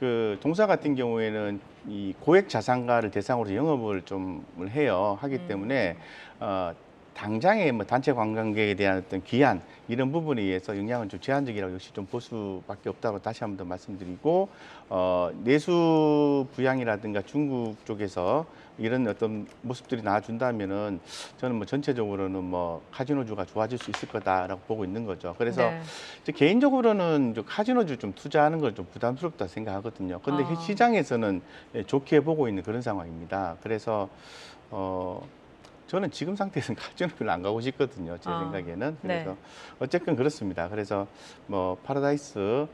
그 동사 같은 경우에는 이 고액 자산가를 대상으로 영업을 좀 하기 때문에 당장의 뭐 단체 관광객에 대한 어떤 기한 이런 부분에 의해서 영향은 좀 제한적이라고 역시 좀 볼 수밖에 없다고 다시 한 번 더 말씀드리고 내수 부양이라든가 중국 쪽에서 이런 어떤 모습들이 나와준다면은 저는 뭐 전체적으로는 뭐 카지노주가 좋아질 수 있을 거다라고 보고 있는 거죠. 그래서 네. 이제 개인적으로는 카지노주 좀 투자하는 걸 좀 부담스럽다 생각하거든요. 근데 시장에서는 좋게 보고 있는 그런 상황입니다. 그래서 저는 지금 상태에서는 카지노 별로 안 가고 싶거든요. 제 생각에는. 그래서 네. 어쨌든 그렇습니다. 그래서 뭐 파라다이스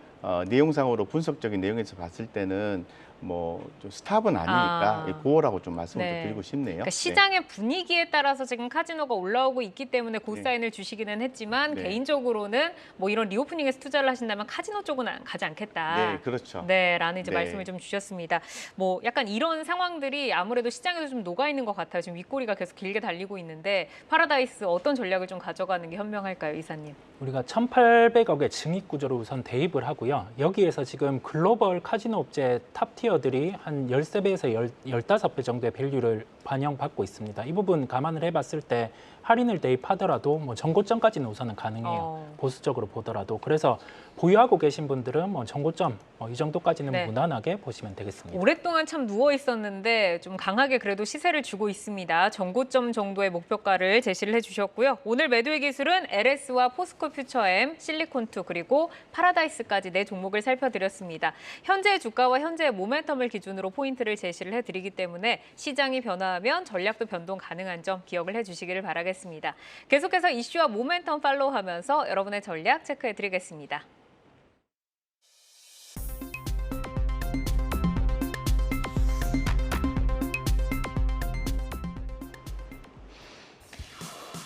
내용상으로 분석적인 내용에서 봤을 때는 좀 스탑은 아니니까 그거라고 좀 말씀을 좀 드리고 싶네요. 그러니까 시장의 분위기에 따라서 지금 카지노가 올라오고 있기 때문에 고사인을 주시기는 했지만 개인적으로는 뭐 이런 리오프닝에서 투자를 하신다면 카지노 쪽은 가지 않겠다. 네, 그렇죠. 네, 라는 이제 말씀을 좀 주셨습니다. 뭐 약간 이런 상황들이 아무래도 시장에서 좀 녹아 있는 것 같아요. 지금 윗꼬리가 계속 길게 달리고 있는데 파라다이스 어떤 전략을 좀 가져가는 게 현명할까요, 이사님? 우리가 1,800억의 증익 구조로 우선 대입을 하고요. 여기에서 지금 글로벌 카지노 업체 탑티어들이 한 13배에서 15배 정도의 밸류를 반영받고 있습니다. 이 부분 감안을 해봤을 때 할인을 대입하더라도 뭐 정고점까지는 우선은 가능해요. 보수적으로 보더라도. 그래서 보유하고 계신 분들은 뭐 정고점 이 정도까지는 무난하게 보시면 되겠습니다. 오랫동안 참 누워 있었는데 좀 강하게 그래도 시세를 주고 있습니다. 정고점 정도의 목표가를 제시를 해주셨고요. 오늘 매도의 기술은 LS와 포스코 퓨처엠, 실리콘2 그리고 파라다이스까지 4종목을 살펴드렸습니다. 현재의 주가와 현재의 모멘텀을 기준으로 포인트를 제시를 해드리기 때문에 시장이 변화하면 전략도 변동 가능한 점 기억을 해주시기를 바라겠습니다. 계속해서 이슈와 모멘텀 팔로우하면서 여러분의 전략 체크해드리겠습니다.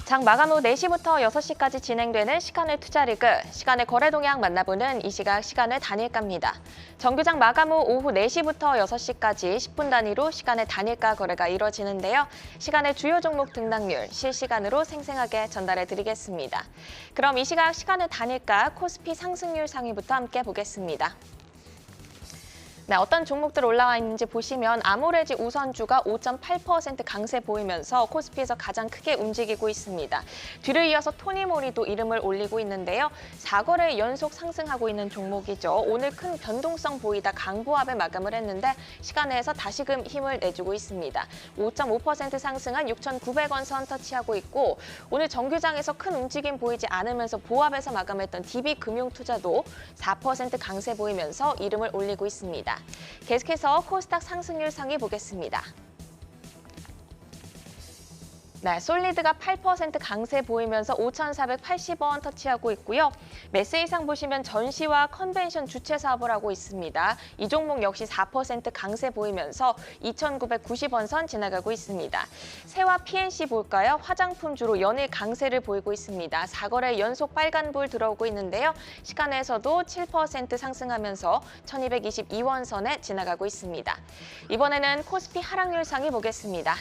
장 마감 후 4시부터 6시까지 진행되는 시간의 투자 리그, 시간의 거래 동향 만나보는 이 시각 시간의 단일가입니다. 정규장 마감 후 오후 4시부터 6시까지 10분 단위로 시간의 단일가 거래가 이뤄지는데요. 시간의 주요 종목 등락률 실시간으로 생생하게 전달해 드리겠습니다. 그럼 이 시각 시간의 단일가 코스피 상승률 상위부터 함께 보겠습니다. 네, 어떤 종목들 올라와 있는지 보시면 아모레지 우선주가 5.8% 강세 보이면서 코스피에서 가장 크게 움직이고 있습니다. 뒤를 이어서 토니모리도 이름을 올리고 있는데요. 4거래 연속 상승하고 있는 종목이죠. 오늘 큰 변동성 보이다 강보합에 마감을 했는데 시간에서 다시금 힘을 내주고 있습니다. 5.5% 상승한 6,900원 선 터치하고 있고 오늘 정규장에서 큰 움직임 보이지 않으면서 보합에서 마감했던 DB금융투자도 4% 강세 보이면서 이름을 올리고 있습니다. 계속해서 코스닥 상승률 상위 보겠습니다. 네, 솔리드가 8% 강세 보이면서 5,480원 터치하고 있고요. 매스이상 보시면 전시와 컨벤션 주최 사업을 하고 있습니다. 이 종목 역시 4% 강세 보이면서 2,990원 선 지나가고 있습니다. 세와 PNC 볼까요? 화장품주로 연일 강세를 보이고 있습니다. 4거래 연속 빨간불 들어오고 있는데요. 시간에서도 7% 상승하면서 1,222원 선에 지나가고 있습니다. 이번에는 코스피 하락률 상위 보겠습니다.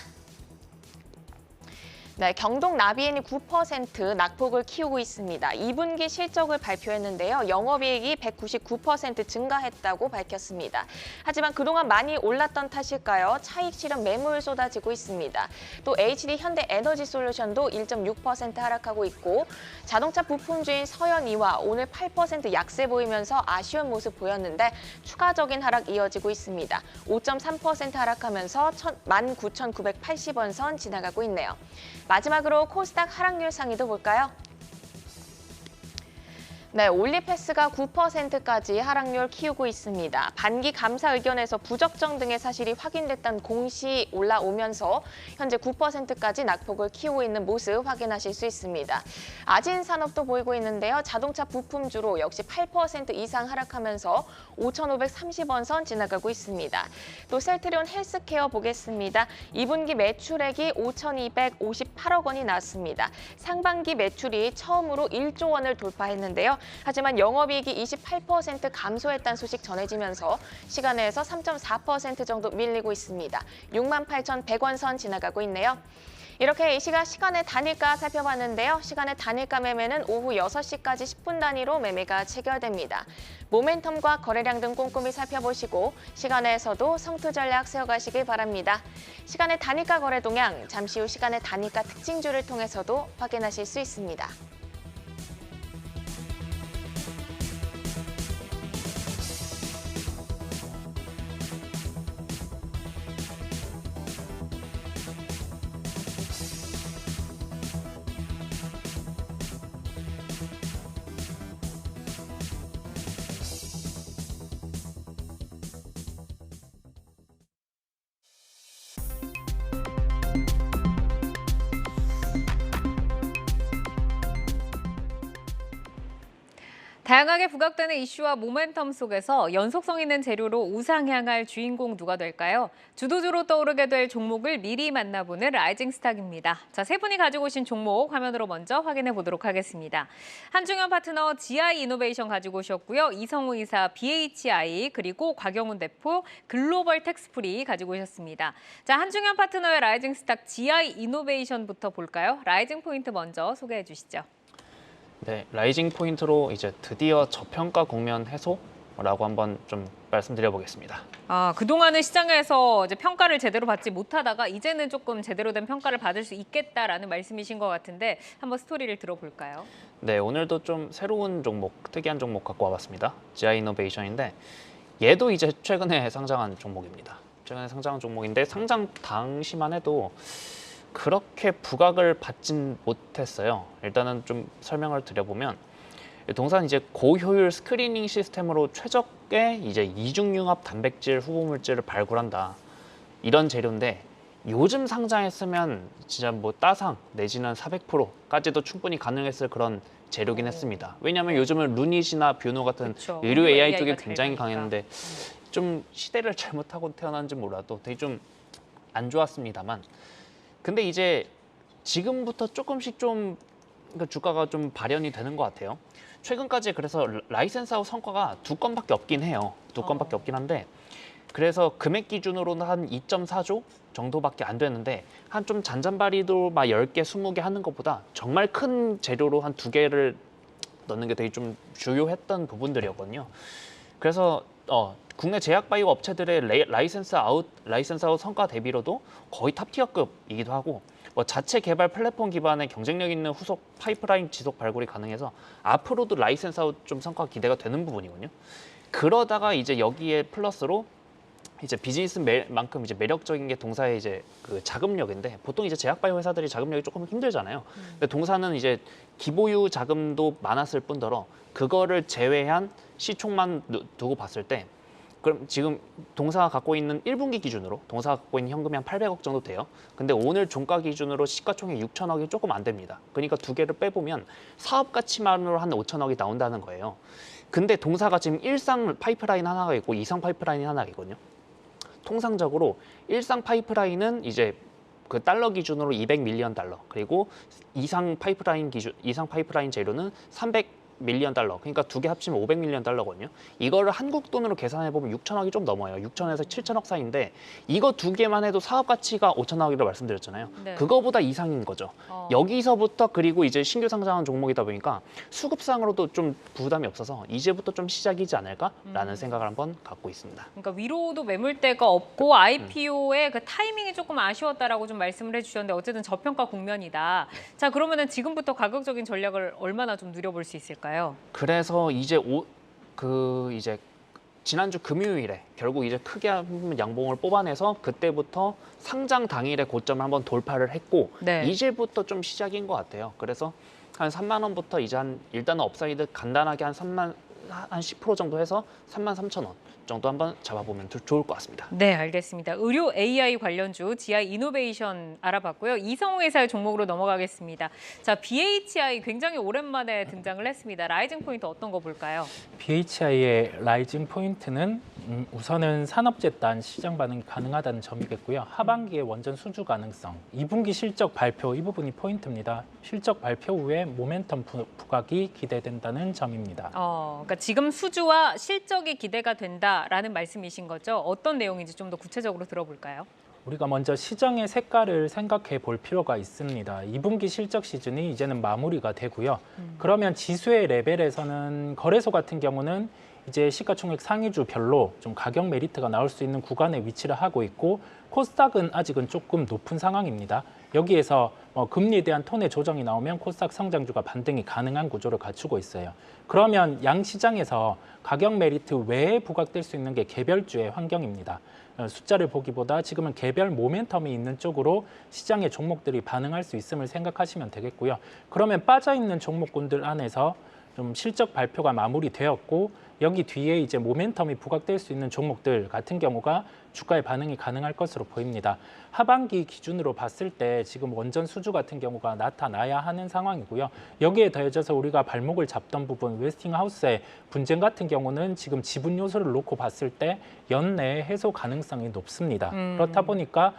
네, 경동 나비엔이 9% 낙폭을 키우고 있습니다. 2분기 실적을 발표했는데요. 영업이익이 199% 증가했다고 밝혔습니다. 하지만 그동안 많이 올랐던 탓일까요? 차익 실현 매물 쏟아지고 있습니다. 또 HD 현대에너지솔루션도 1.6% 하락하고 있고 자동차 부품주인 서현이와 오늘 8% 약세 보이면서 아쉬운 모습 보였는데 추가적인 하락 이어지고 있습니다. 5.3% 하락하면서 19,980원 선 지나가고 있네요. 마지막으로 코스닥 하락률 상위도 볼까요? 네, 올리패스가 9%까지 하락률 키우고 있습니다. 반기 감사 의견에서 부적정 등의 사실이 확인됐다는 공시 올라오면서 현재 9%까지 낙폭을 키우고 있는 모습 확인하실 수 있습니다. 아진산업도 보이고 있는데요. 자동차 부품주로 역시 8% 이상 하락하면서 5,530원 선 지나가고 있습니다. 또 셀트리온 헬스케어 보겠습니다. 2분기 매출액이 5,258억 원이 나왔습니다. 상반기 매출이 처음으로 1조 원을 돌파했는데요. 하지만 영업이익이 28% 감소했다는 소식 전해지면서 시간에서 3.4% 정도 밀리고 있습니다. 68,100원 선 지나가고 있네요. 이렇게 이 시각 시간의 단일가 살펴봤는데요. 시간의 단일가 매매는 오후 6시까지 10분 단위로 매매가 체결됩니다. 모멘텀과 거래량 등 꼼꼼히 살펴보시고 시간에서도 성투 전략 세워가시길 바랍니다. 시간의 단일가 거래 동향, 잠시 후 시간의 단일가 특징주를 통해서도 확인하실 수 있습니다. 다양하게 부각되는 이슈와 모멘텀 속에서 연속성 있는 재료로 우상향할 주인공 누가 될까요? 주도주로 떠오르게 될 종목을 미리 만나보는 라이징 스탁입니다. 자, 세 분이 가지고 오신 종목 화면으로 먼저 확인해 보도록 하겠습니다. 한중현 파트너 GI 이노베이션 가지고 오셨고요. 이성우 이사 BHI 그리고 곽영훈 대표 글로벌 텍스프리 가지고 오셨습니다. 자, 한중현 파트너의 라이징 스탁 GI 이노베이션부터 볼까요? 라이징 포인트 먼저 소개해 주시죠. 네, 라이징 포인트로 이제 드디어 저평가 국면 해소라고 한번 좀 말씀드려 보겠습니다. 그동안은 시장에서 이제 평가를 제대로 받지 못하다가 이제는 조금 제대로 된 평가를 받을 수 있겠다라는 말씀이신 것 같은데 한번 스토리를 들어볼까요? 네, 오늘도 좀 새로운 종목, 특이한 종목 갖고 와봤습니다. GI 이노베이션인데 얘도 이제 최근에 상장한 종목입니다. 최근에 상장한 종목인데 상장 당시만 해도 그렇게 부각을 받진 못했어요. 일단은 좀 설명을 드려보면 동사는 이제 고효율 스크리닝 시스템으로 최적의 이제 이중융합 단백질 후보 물질을 발굴한다. 이런 재료인데 요즘 상장했으면 진짜 뭐 따상 내지는 400%까지도 충분히 가능했을 그런 재료긴 했습니다. 왜냐하면 요즘은 루닛이나 뷰노 같은 그렇죠. 의료 AI 쪽이 AI가 굉장히 잘 가니까. 강했는데 좀 시대를 잘못하고 태어난지 몰라도 되게 좀 안 좋았습니다만 근데 이제 지금부터 조금씩 좀 주가가 좀 발현이 되는 것 같아요. 최근까지 그래서 라이센스아웃 성과가 2건밖에 없긴 해요. 2건밖에 없긴 한데 그래서 금액 기준으로는 한 2.4조 정도밖에 안 되는데 한 좀 잔잔바리도 막 10개, 20개 하는 것보다 정말 큰 재료로 한 2개를 넣는 게 되게 좀 주요했던 부분들이었거든요. 그래서 국내 제약바이오 업체들의 라이센스 아웃 성과 대비로도 거의 탑티어급이기도 하고 자체 개발 플랫폼 기반의 경쟁력 있는 후속 파이프라인 지속 발굴이 가능해서 앞으로도 라이센스 아웃 좀 성과가 기대가 되는 부분이거든요. 그러다가 이제 여기에 플러스로 이제 비즈니스만큼 이제 매력적인 게 동사의 이제 그 자금력인데 보통 이제 제약바이오 회사들이 자금력이 조금 힘들잖아요. 근데 동사는 이제 기보유 자금도 많았을 뿐더러 그거를 제외한 시총만 두고 봤을 때 그럼 지금 동사가 갖고 있는 1분기 기준으로 동사가 갖고 있는 현금이 한 800억 정도 돼요. 근데 오늘 종가 기준으로 시가총액 6천억이 조금 안 됩니다. 그러니까 두 개를 빼보면 사업 가치만으로 한 5천억이 나온다는 거예요. 근데 동사가 지금 일상 파이프라인 하나가 있고 이상 파이프라인이 하나가 있거든요. 통상적으로 일상 파이프라인은 이제 그 달러 기준으로 200밀리언 달러 그리고 이상 파이프라인 재료는 300밀리언 달러 그러니까 두 개 합치면 500밀리언 달러거든요. 이거를 한국 돈으로 계산해 보면 6천억이 좀 넘어요. 6천에서 7천억 사이인데 이거 두 개만 해도 사업 가치가 5천억이라고 말씀드렸잖아요. 네. 그거보다 이상인 거죠. 여기서부터 그리고 이제 신규 상장한 종목이다 보니까 수급상으로도 좀 부담이 없어서 이제부터 좀 시작이지 않을까라는 생각을 한번 갖고 있습니다. 그러니까 위로도 매물대가 없고 IPO의 그 타이밍이 조금 아쉬웠다라고 좀 말씀을 해주셨는데 어쨌든 저평가 국면이다. 자, 그러면은 지금부터 가격적인 전략을 얼마나 좀 누려볼 수 있을까요? 그래서 이제 이제 지난주 금요일에 결국 이제 크게 한 양봉을 뽑아내서 그때부터 상장 당일의 고점을 한번 돌파를 했고 네. 이제부터 좀 시작인 것 같아요. 그래서 한 3만 원부터 이제 일단은 업사이드 간단하게 한 10% 정도 해서 33,000원 정도 한번 잡아보면 좋을 것 같습니다. 네, 알겠습니다. 의료 AI 관련주 GI 이노베이션 알아봤고요. 이성우 회사의 종목으로 넘어가겠습니다. 자, BHI 굉장히 오랜만에 등장을 했습니다. 라이징 포인트 어떤 거 볼까요? BHI의 라이징 포인트는 우선은 산업재단 시장 반응이 가능하다는 점이겠고요. 하반기에 원전 수주 가능성, 2분기 실적 발표 이 부분이 포인트입니다. 실적 발표 후에 모멘텀 부각이 기대된다는 점입니다. 그러니까 지금 수주와 실적이 기대가 된다라는 말씀이신 거죠? 어떤 내용인지 좀 더 구체적으로 들어볼까요? 우리가 먼저 시장의 색깔을 생각해 볼 필요가 있습니다. 2분기 실적 시즌이 이제는 마무리가 되고요. 그러면 지수의 레벨에서는 거래소 같은 경우는 이제 시가총액 상위주별로 좀 가격 메리트가 나올 수 있는 구간에 위치를 하고 있고 코스닥은 아직은 조금 높은 상황입니다. 여기에서 금리에 대한 톤의 조정이 나오면 코스닥 성장주가 반등이 가능한 구조를 갖추고 있어요. 그러면 양 시장에서 가격 메리트 외에 부각될 수 있는 게 개별주의 환경입니다. 숫자를 보기보다 지금은 개별 모멘텀이 있는 쪽으로 시장의 종목들이 반응할 수 있음을 생각하시면 되겠고요. 그러면 빠져있는 종목군들 안에서 좀 실적 발표가 마무리되었고 여기 뒤에 이제 모멘텀이 부각될 수 있는 종목들 같은 경우가 주가의 반응이 가능할 것으로 보입니다. 하반기 기준으로 봤을 때 지금 원전 수주 같은 경우가 나타나야 하는 상황이고요. 여기에 더해져서 우리가 발목을 잡던 부분 웨스팅하우스의 분쟁 같은 경우는 지금 지분 요소를 놓고 봤을 때 연내에 해소 가능성이 높습니다. 그렇다 보니까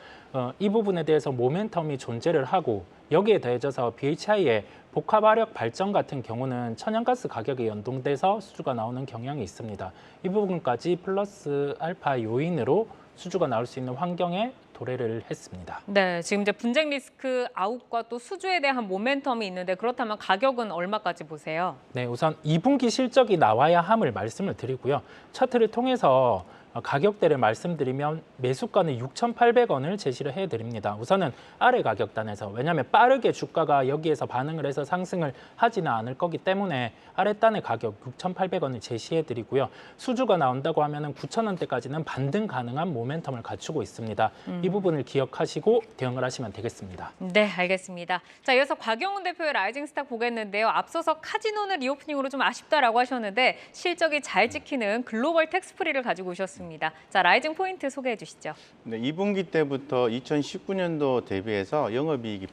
이 부분에 대해서 모멘텀이 존재를 하고 여기에 더해져서 BHI의 복합화력 발전 같은 경우는 천연가스 가격에 연동돼서 수주가 나오는 경향이 있습니다. 이 부분까지 플러스 알파 요인으로 수주가 나올 수 있는 환경에 도래를 했습니다. 네, 지금 이제 분쟁 리스크 아웃과 또 수주에 대한 모멘텀이 있는데 그렇다면 가격은 얼마까지 보세요? 네, 우선 2분기 실적이 나와야 함을 말씀을 드리고요. 차트를 통해서 가격대를 말씀드리면 매수가는 6,800원을 제시를 해드립니다. 우선은 아래 가격단에서 왜냐하면 빠르게 주가가 여기에서 반응을 해서 상승을 하지는 않을 거기 때문에 아래단의 가격 6,800원을 제시해드리고요. 수주가 나온다고 하면 9,000원대까지는 반등 가능한 모멘텀을 갖추고 있습니다. 이 부분을 기억하시고 대응을 하시면 되겠습니다. 네, 알겠습니다. 자, 이어서 곽영훈 대표의 라이징 스타 보겠는데요. 앞서서 카지노는 리오프닝으로 좀 아쉽다라고 하셨는데 실적이 잘 찍히는 글로벌 텍스프리를 가지고 오셨습니다. 자, 라이징 포인트 소개해 주시죠. 네, 2분기 때부터 2019년도 대비해서 영업이익이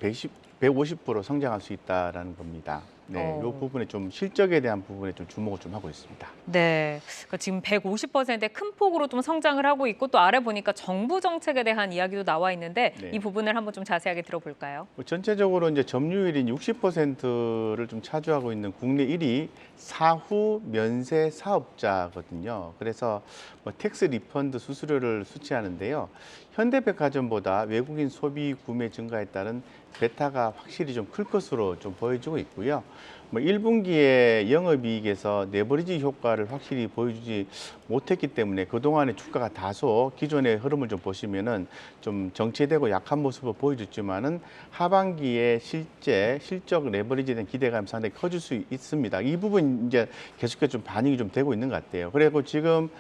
150% 성장할 수 있다라는 겁니다. 네, 이 부분에 좀 실적에 대한 부분에 좀 주목을 좀 하고 있습니다. 네, 그러니까 지금 150%의 큰 폭으로 좀 성장을 하고 있고 또 아래 보니까 정부 정책에 대한 이야기도 나와 있는데 네. 이 부분을 한번 좀 자세하게 들어볼까요? 전체적으로 이제 점유율인 60%를 좀 차지하고 있는 국내 1위 사후 면세 사업자거든요. 그래서 뭐 텍스 리펀드 수수료를 수취하는데요. 현대백화점보다 외국인 소비 구매 증가에 따른 베타가 확실히 좀 클 것으로 좀 보여지고 있고요. 뭐 1분기에 영업이익에서 레버리지 효과를 확실히 보여주지 못했기 때문에 그동안의 주가가 다소 기존의 흐름을 좀 보시면은 좀 정체되고 약한 모습을 보여줬지만은 하반기에 실적 레버리지에 대한 기대감이 상당히 커질 수 있습니다. 이 부분 이제 계속해서 좀 반영이 좀 되고 있는 것 같아요. 그리고 지금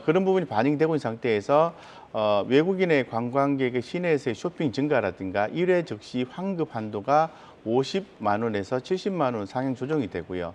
그런 부분이 반영되고 있는 상태에서 외국인의 관광객의 시내에서의 쇼핑 증가라든가 1회 즉시 환급 한도가 50만 원에서 70만 원 상향 조정이 되고요.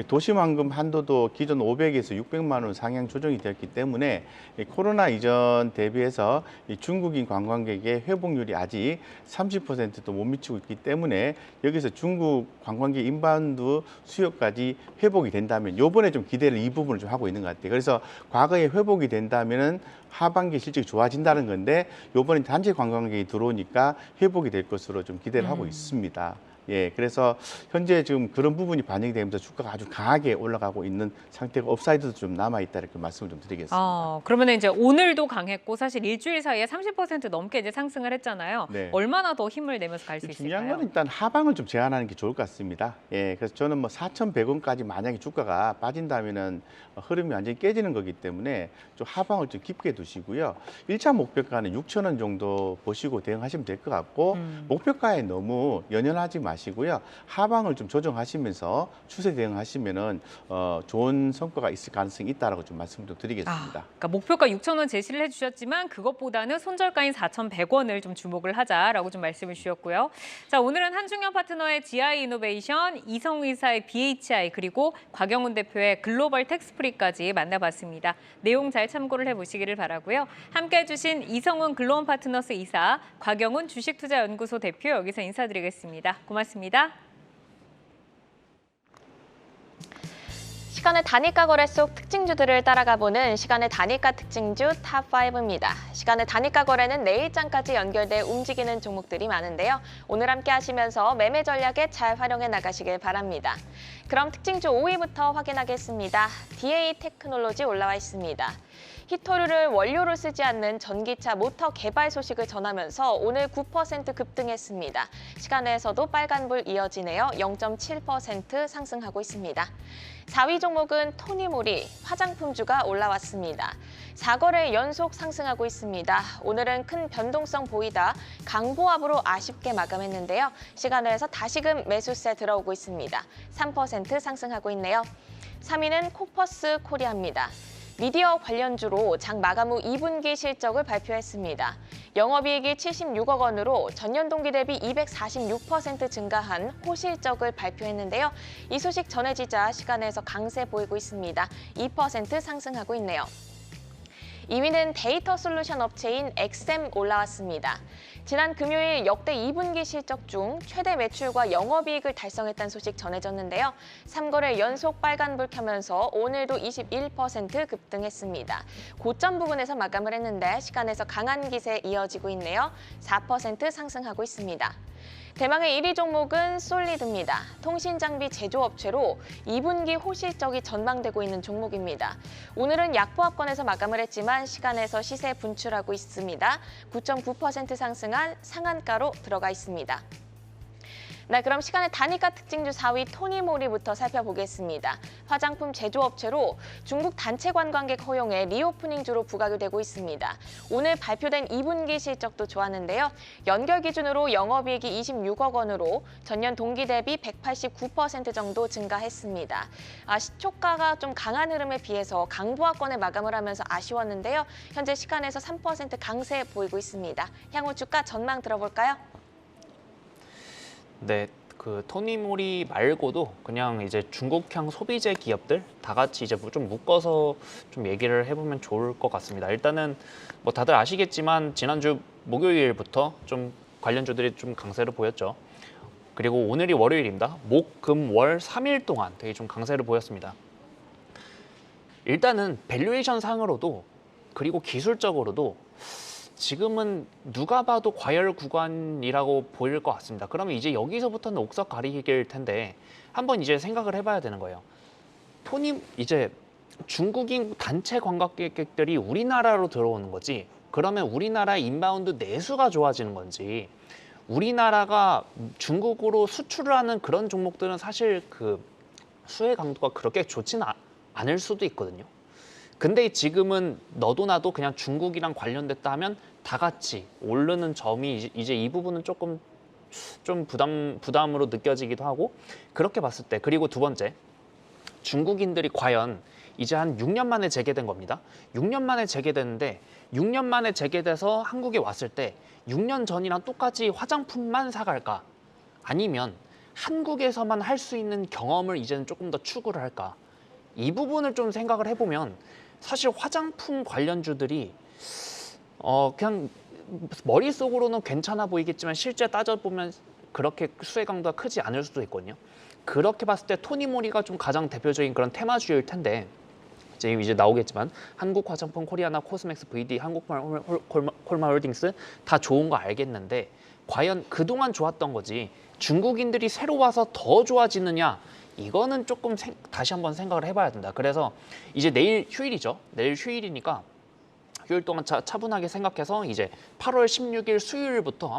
도심 환급 한도도 기존 500에서 600만 원 상향 조정이 되었기 때문에 코로나 이전 대비해서 중국인 관광객의 회복률이 아직 30%도 못 미치고 있기 때문에 여기서 중국 관광객 인바운드 수요까지 회복이 된다면 요번에 좀 기대를 이 부분을 좀 하고 있는 것 같아요. 그래서 과거에 회복이 된다면은 하반기 실적이 좋아진다는 건데 요번에 단체 관광객이 들어오니까 회복이 될 것으로 좀 기대를 하고 있습니다. 예, 그래서 현재 지금 그런 부분이 반영이 되면서 주가가 아주 강하게 올라가고 있는 상태고 업사이드도 좀 남아 있다 이렇게 말씀을 좀 드리겠습니다. 그러면 이제 오늘도 강했고 사실 일주일 사이에 30% 넘게 이제 상승을 했잖아요. 네. 얼마나 더 힘을 내면서 갈 수 있을까요? 중요한 건 일단 하방을 좀 제한하는 게 좋을 것 같습니다. 예, 그래서 저는 뭐 4,100원까지 만약에 주가가 빠진다면은 흐름이 완전히 깨지는 거기 때문에 좀 하방을 좀 깊게 두시고요. 1차 목표가는 6,000원 정도 보시고 대응하시면 될 것 같고 목표가에 너무 연연하지 마시고요. 하방을 좀 조정하시면서 추세 대응하시면은 좋은 성과가 있을 가능성이 있다라고 좀 말씀을 좀 드리겠습니다. 그러니까 목표가 6,000원 제시를 해주셨지만 그것보다는 손절가인 4,100원을 좀 주목을 하자라고 좀 말씀을 주셨고요. 자, 오늘은 한중현 파트너의 GI 이노베이션, 이성우 이사의 BHI 그리고 곽영훈 대표의 글로벌 텍스프리까지 만나봤습니다. 내용 잘 참고를 해보시기를 바라고요. 함께해 주신 이성훈 글로벌 파트너스 이사, 곽영훈 주식투자연구소 대표 여기서 인사드리겠습니다. 고맙습니다. 시간의 단일가 거래 속 특징주들을 따라가 보는 시간의 단일가 특징주 탑5입니다. 시간의 단일가 거래는 내일장까지 연결돼 움직이는 종목들이 많은데요. 오늘 함께 하시면서 매매 전략에 잘 활용해 나가시길 바랍니다. 그럼 특징주 5위부터 확인하겠습니다. DA 테크놀로지 올라와 있습니다. 히토류를 원료로 쓰지 않는 전기차 모터 개발 소식을 전하면서 오늘 9% 급등했습니다. 시간에서도 빨간불 이어지네요. 0.7% 상승하고 있습니다. 4위 종목은 토니모리, 화장품주가 올라왔습니다. 4거래 연속 상승하고 있습니다. 오늘은 큰 변동성 보이다 강보합으로 아쉽게 마감했는데요. 시간에서 다시금 매수세 들어오고 있습니다. 3% 상승하고 있네요. 3위는 코퍼스 코리아입니다. 미디어 관련주로 장 마감 후 2분기 실적을 발표했습니다. 영업이익이 76억 원으로 전년 동기 대비 246% 증가한 호실적을 발표했는데요. 이 소식 전해지자 시간에서 강세 보이고 있습니다. 2% 상승하고 있네요. 2위는 데이터 솔루션 업체인 엑셈 올라왔습니다. 지난 금요일 역대 2분기 실적 중 최대 매출과 영업이익을 달성했다는 소식 전해졌는데요. 3거래 연속 빨간불 켜면서 오늘도 21% 급등했습니다. 고점 부근에서 마감을 했는데 시간에서 강한 기세 이어지고 있네요. 4% 상승하고 있습니다. 대망의 1위 종목은 솔리드입니다. 통신장비 제조업체로 2분기 호실적이 전망되고 있는 종목입니다. 오늘은 약보합권에서 마감을 했지만 시간에서 시세 분출하고 있습니다. 9.9% 상승한 상한가로 들어가 있습니다. 네, 그럼 시간의 단위가 특징주 4위 토니모리부터 살펴보겠습니다. 화장품 제조업체로 중국 단체 관광객 허용에 리오프닝주로 부각이 되고 있습니다. 오늘 발표된 2분기 실적도 좋았는데요. 연결 기준으로 영업이익이 26억 원으로 전년 동기 대비 189% 정도 증가했습니다. 시초가가 좀 강한 흐름에 비해서 강보합권에 마감을 하면서 아쉬웠는데요. 현재 시간에서 3% 강세 보이고 있습니다. 향후 주가 전망 들어볼까요? 네, 그 토니모리 말고도 그냥 이제 중국향 소비재 기업들 다 같이 이제 좀 묶어서 좀 얘기를 해보면 좋을 것 같습니다. 일단은 뭐 다들 아시겠지만 지난주 목요일부터 좀 관련주들이 좀 강세를 보였죠. 그리고 오늘이 월요일입니다. 목, 금, 월 3일 동안 되게 좀 강세를 보였습니다. 일단은 밸류에이션 상으로도 그리고 기술적으로도 지금은 누가 봐도 과열 구간이라고 보일 것 같습니다. 그러면 이제 여기서부터는 옥석 가리기일 텐데 한번 이제 생각을 해봐야 되는 거예요. 이제 중국인 단체 관광객들이 우리나라로 들어오는 거지. 그러면 우리나라 인바운드 내수가 좋아지는 건지, 우리나라가 중국으로 수출을 하는 그런 종목들은 사실 그 수혜 강도가 그렇게 좋지는 않을 수도 있거든요. 근데 지금은 너도 나도 그냥 중국이랑 관련됐다 하면 다 같이 오르는 점이 이제 이 부분은 조금 좀 부담으로 느껴지기도 하고, 그렇게 봤을 때, 그리고 두 번째, 중국인들이 과연 이제 한 6년 만에 재개된 겁니다. 6년 만에 재개됐는데 6년 만에 재개돼서 한국에 왔을 때 6년 전이랑 똑같이 화장품만 사갈까? 아니면 한국에서만 할 수 있는 경험을 이제는 조금 더 추구를 할까? 이 부분을 좀 생각을 해보면 사실 화장품 관련주들이 그냥 머릿속으로는 괜찮아 보이겠지만 실제 따져보면 그렇게 수혜 강도가 크지 않을 수도 있거든요. 그렇게 봤을 때 토니모리가 좀 가장 대표적인 그런 테마주일 텐데, 이제 나오겠지만 한국 화장품, 코리아나, 코스맥스, VD, 한국콜마홀딩스 다 좋은 거 알겠는데 과연 그동안 좋았던 거지 중국인들이 새로 와서 더 좋아지느냐, 이거는 조금 다시 한번 생각을 해봐야 된다. 그래서 이제 내일 휴일이죠. 내일 휴일이니까 휴일 동안 차분하게 생각해서 이제 8월 16일 수요일부터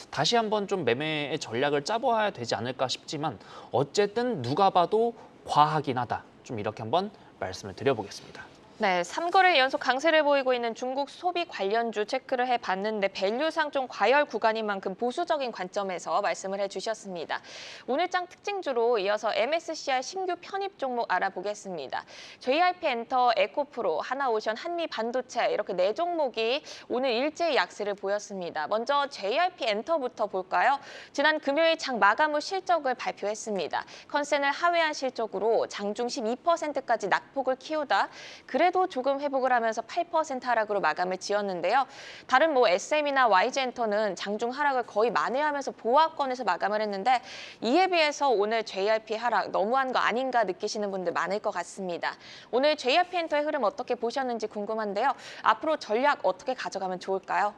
다시 한번 좀 매매의 전략을 짜봐야 되지 않을까 싶지만, 어쨌든 누가 봐도 과하긴 하다. 좀 이렇게 한번 말씀을 드려보겠습니다. 네, 3거래일 연속 강세를 보이고 있는 중국 소비 관련주 체크를 해봤는데 밸류상 좀 과열 구간인 만큼 보수적인 관점에서 말씀을 해주셨습니다. 오늘장 특징주로 이어서 MSCI 신규 편입 종목 알아보겠습니다. JYP 엔터, 에코프로, 하나오션, 한미반도체 이렇게 4종목이 오늘 일제히 약세를 보였습니다. 먼저 JYP 엔터부터 볼까요? 지난 금요일 장 마감 후 실적을 발표했습니다. 컨센을 하회한 실적으로 장중 12%까지 낙폭을 키우다 그래도 조금 회복을 하면서 8% 하락으로 마감을 지었는데요. 다른 SM이나 YG엔터는 장중 하락을 거의 만회하면서 보합권에서 마감을 했는데, 이에 비해서 오늘 JYP 하락 너무한 거 아닌가 느끼시는 분들 많을 것 같습니다. 오늘 JYP 엔터의 흐름 어떻게 보셨는지 궁금한데요. 앞으로 전략 어떻게 가져가면 좋을까요?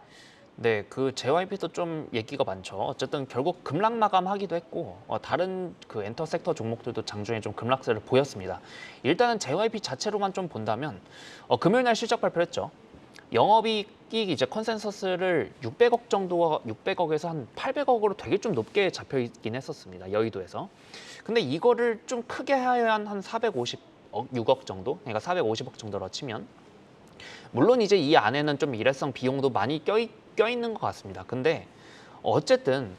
네, 그 JYP도 좀 얘기가 많죠. 어쨌든 결국 급락 마감하기도 했고 다른 그 엔터 섹터 종목들도 장중에 좀 급락세를 보였습니다. 일단은 JYP 자체로만 좀 본다면 금요일 날 실적 발표를 했죠. 영업이익이 이제 컨센서스를 600억에서 한 800억으로 되게 좀 높게 잡혀 있긴 했었습니다. 여의도에서. 근데 이거를 좀 크게 하여야 한 456억 정도, 그러니까 450억 정도로 치면, 물론 이제 이 안에는 좀 일회성 비용도 많이 껴있는 것 같습니다. 근데 어쨌든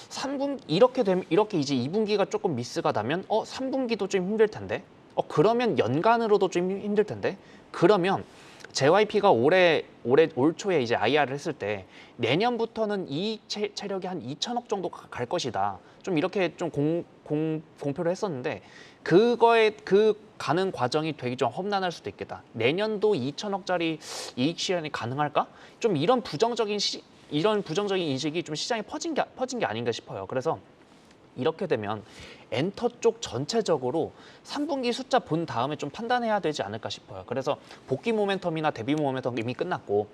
3분 이렇게 이제 2분기가 조금 미스가 나면 3분기도 좀 힘들 텐데, 그러면 연간으로도 좀 힘들 텐데, 그러면 JYP가 올 초에 이제 IR을 했을 때 내년부터는 이익 체력이 한 2천억 정도 갈 것이다. 좀 이렇게 좀 공표를 했었는데 그거에 가는 과정이 되게 좀 험난할 수도 있겠다. 내년도 2천억짜리 이익 실현이 가능할까? 좀 이런 부정적인 인식이 좀 시장에 퍼진 게 아닌가 싶어요. 그래서 이렇게 되면 엔터 쪽 전체적으로 3분기 숫자 본 다음에 좀 판단해야 되지 않을까 싶어요. 그래서 복귀 모멘텀이나 대비 모멘텀 이미 끝났고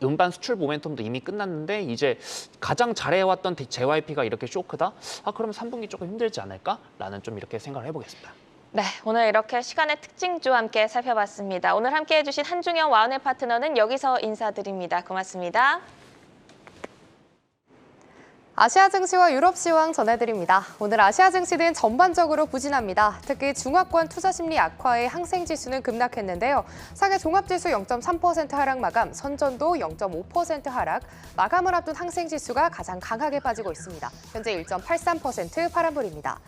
음반 수출 모멘텀도 이미 끝났는데 이제 가장 잘해왔던 JYP가 이렇게 쇼크다? 그럼 3분기 조금 힘들지 않을까라는 좀 이렇게 생각을 해보겠습니다. 네, 오늘 이렇게 시간의 특징주 함께 살펴봤습니다. 오늘 함께해 주신 한중형 와운의 파트너는 여기서 인사드립니다. 고맙습니다. 아시아 증시와 유럽 시황 전해드립니다. 오늘 아시아 증시는 전반적으로 부진합니다. 특히 중화권 투자 심리 악화에 항생 지수는 급락했는데요. 상해 종합지수 0.3% 하락 마감, 선전도 0.5% 하락, 마감을 앞둔 항생 지수가 가장 강하게 빠지고 있습니다. 현재 1.83% 파란불입니다.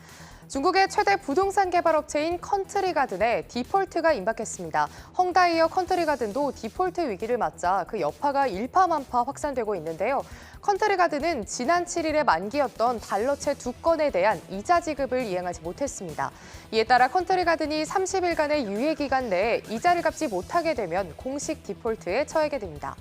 중국의 최대 부동산 개발 업체인 컨트리가든에 디폴트가 임박했습니다. 헝다이어 컨트리가든도 디폴트 위기를 맞자 그 여파가 일파만파 확산되고 있는데요. 컨트리가든은 지난 7일에 만기였던 달러채 2건에 대한 이자 지급을 이행하지 못했습니다. 이에 따라 컨트리가든이 30일간의 유예 기간 내에 이자를 갚지 못하게 되면 공식 디폴트에 처하게 됩니다.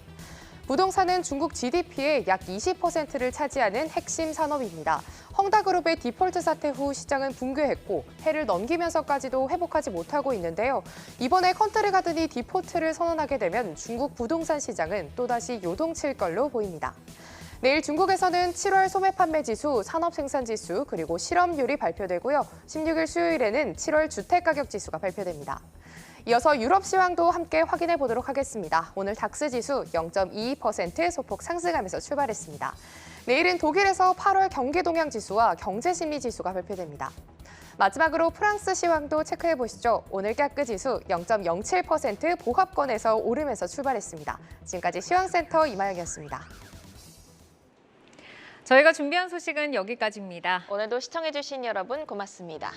부동산은 중국 GDP의 약 20%를 차지하는 핵심 산업입니다. 헝다그룹의 디폴트 사태 후 시장은 붕괴했고 해를 넘기면서까지도 회복하지 못하고 있는데요. 이번에 컨트리가든이 디폴트를 선언하게 되면 중국 부동산 시장은 또다시 요동칠 걸로 보입니다. 내일 중국에서는 7월 소매 판매 지수, 산업 생산 지수, 그리고 실업률이 발표되고요. 16일 수요일에는 7월 주택 가격 지수가 발표됩니다. 이어서 유럽 시황도 함께 확인해 보도록 하겠습니다. 오늘 닥스 지수 0.22% 소폭 상승하면서 출발했습니다. 내일은 독일에서 8월 경기 동향 지수와 경제 심리 지수가 발표됩니다. 마지막으로 프랑스 시황도 체크해 보시죠. 오늘 까크 지수 0.07% 보합권에서 오르면서 출발했습니다. 지금까지 시황센터 이마영이었습니다. 저희가 준비한 소식은 여기까지입니다. 오늘도 시청해주신 여러분 고맙습니다.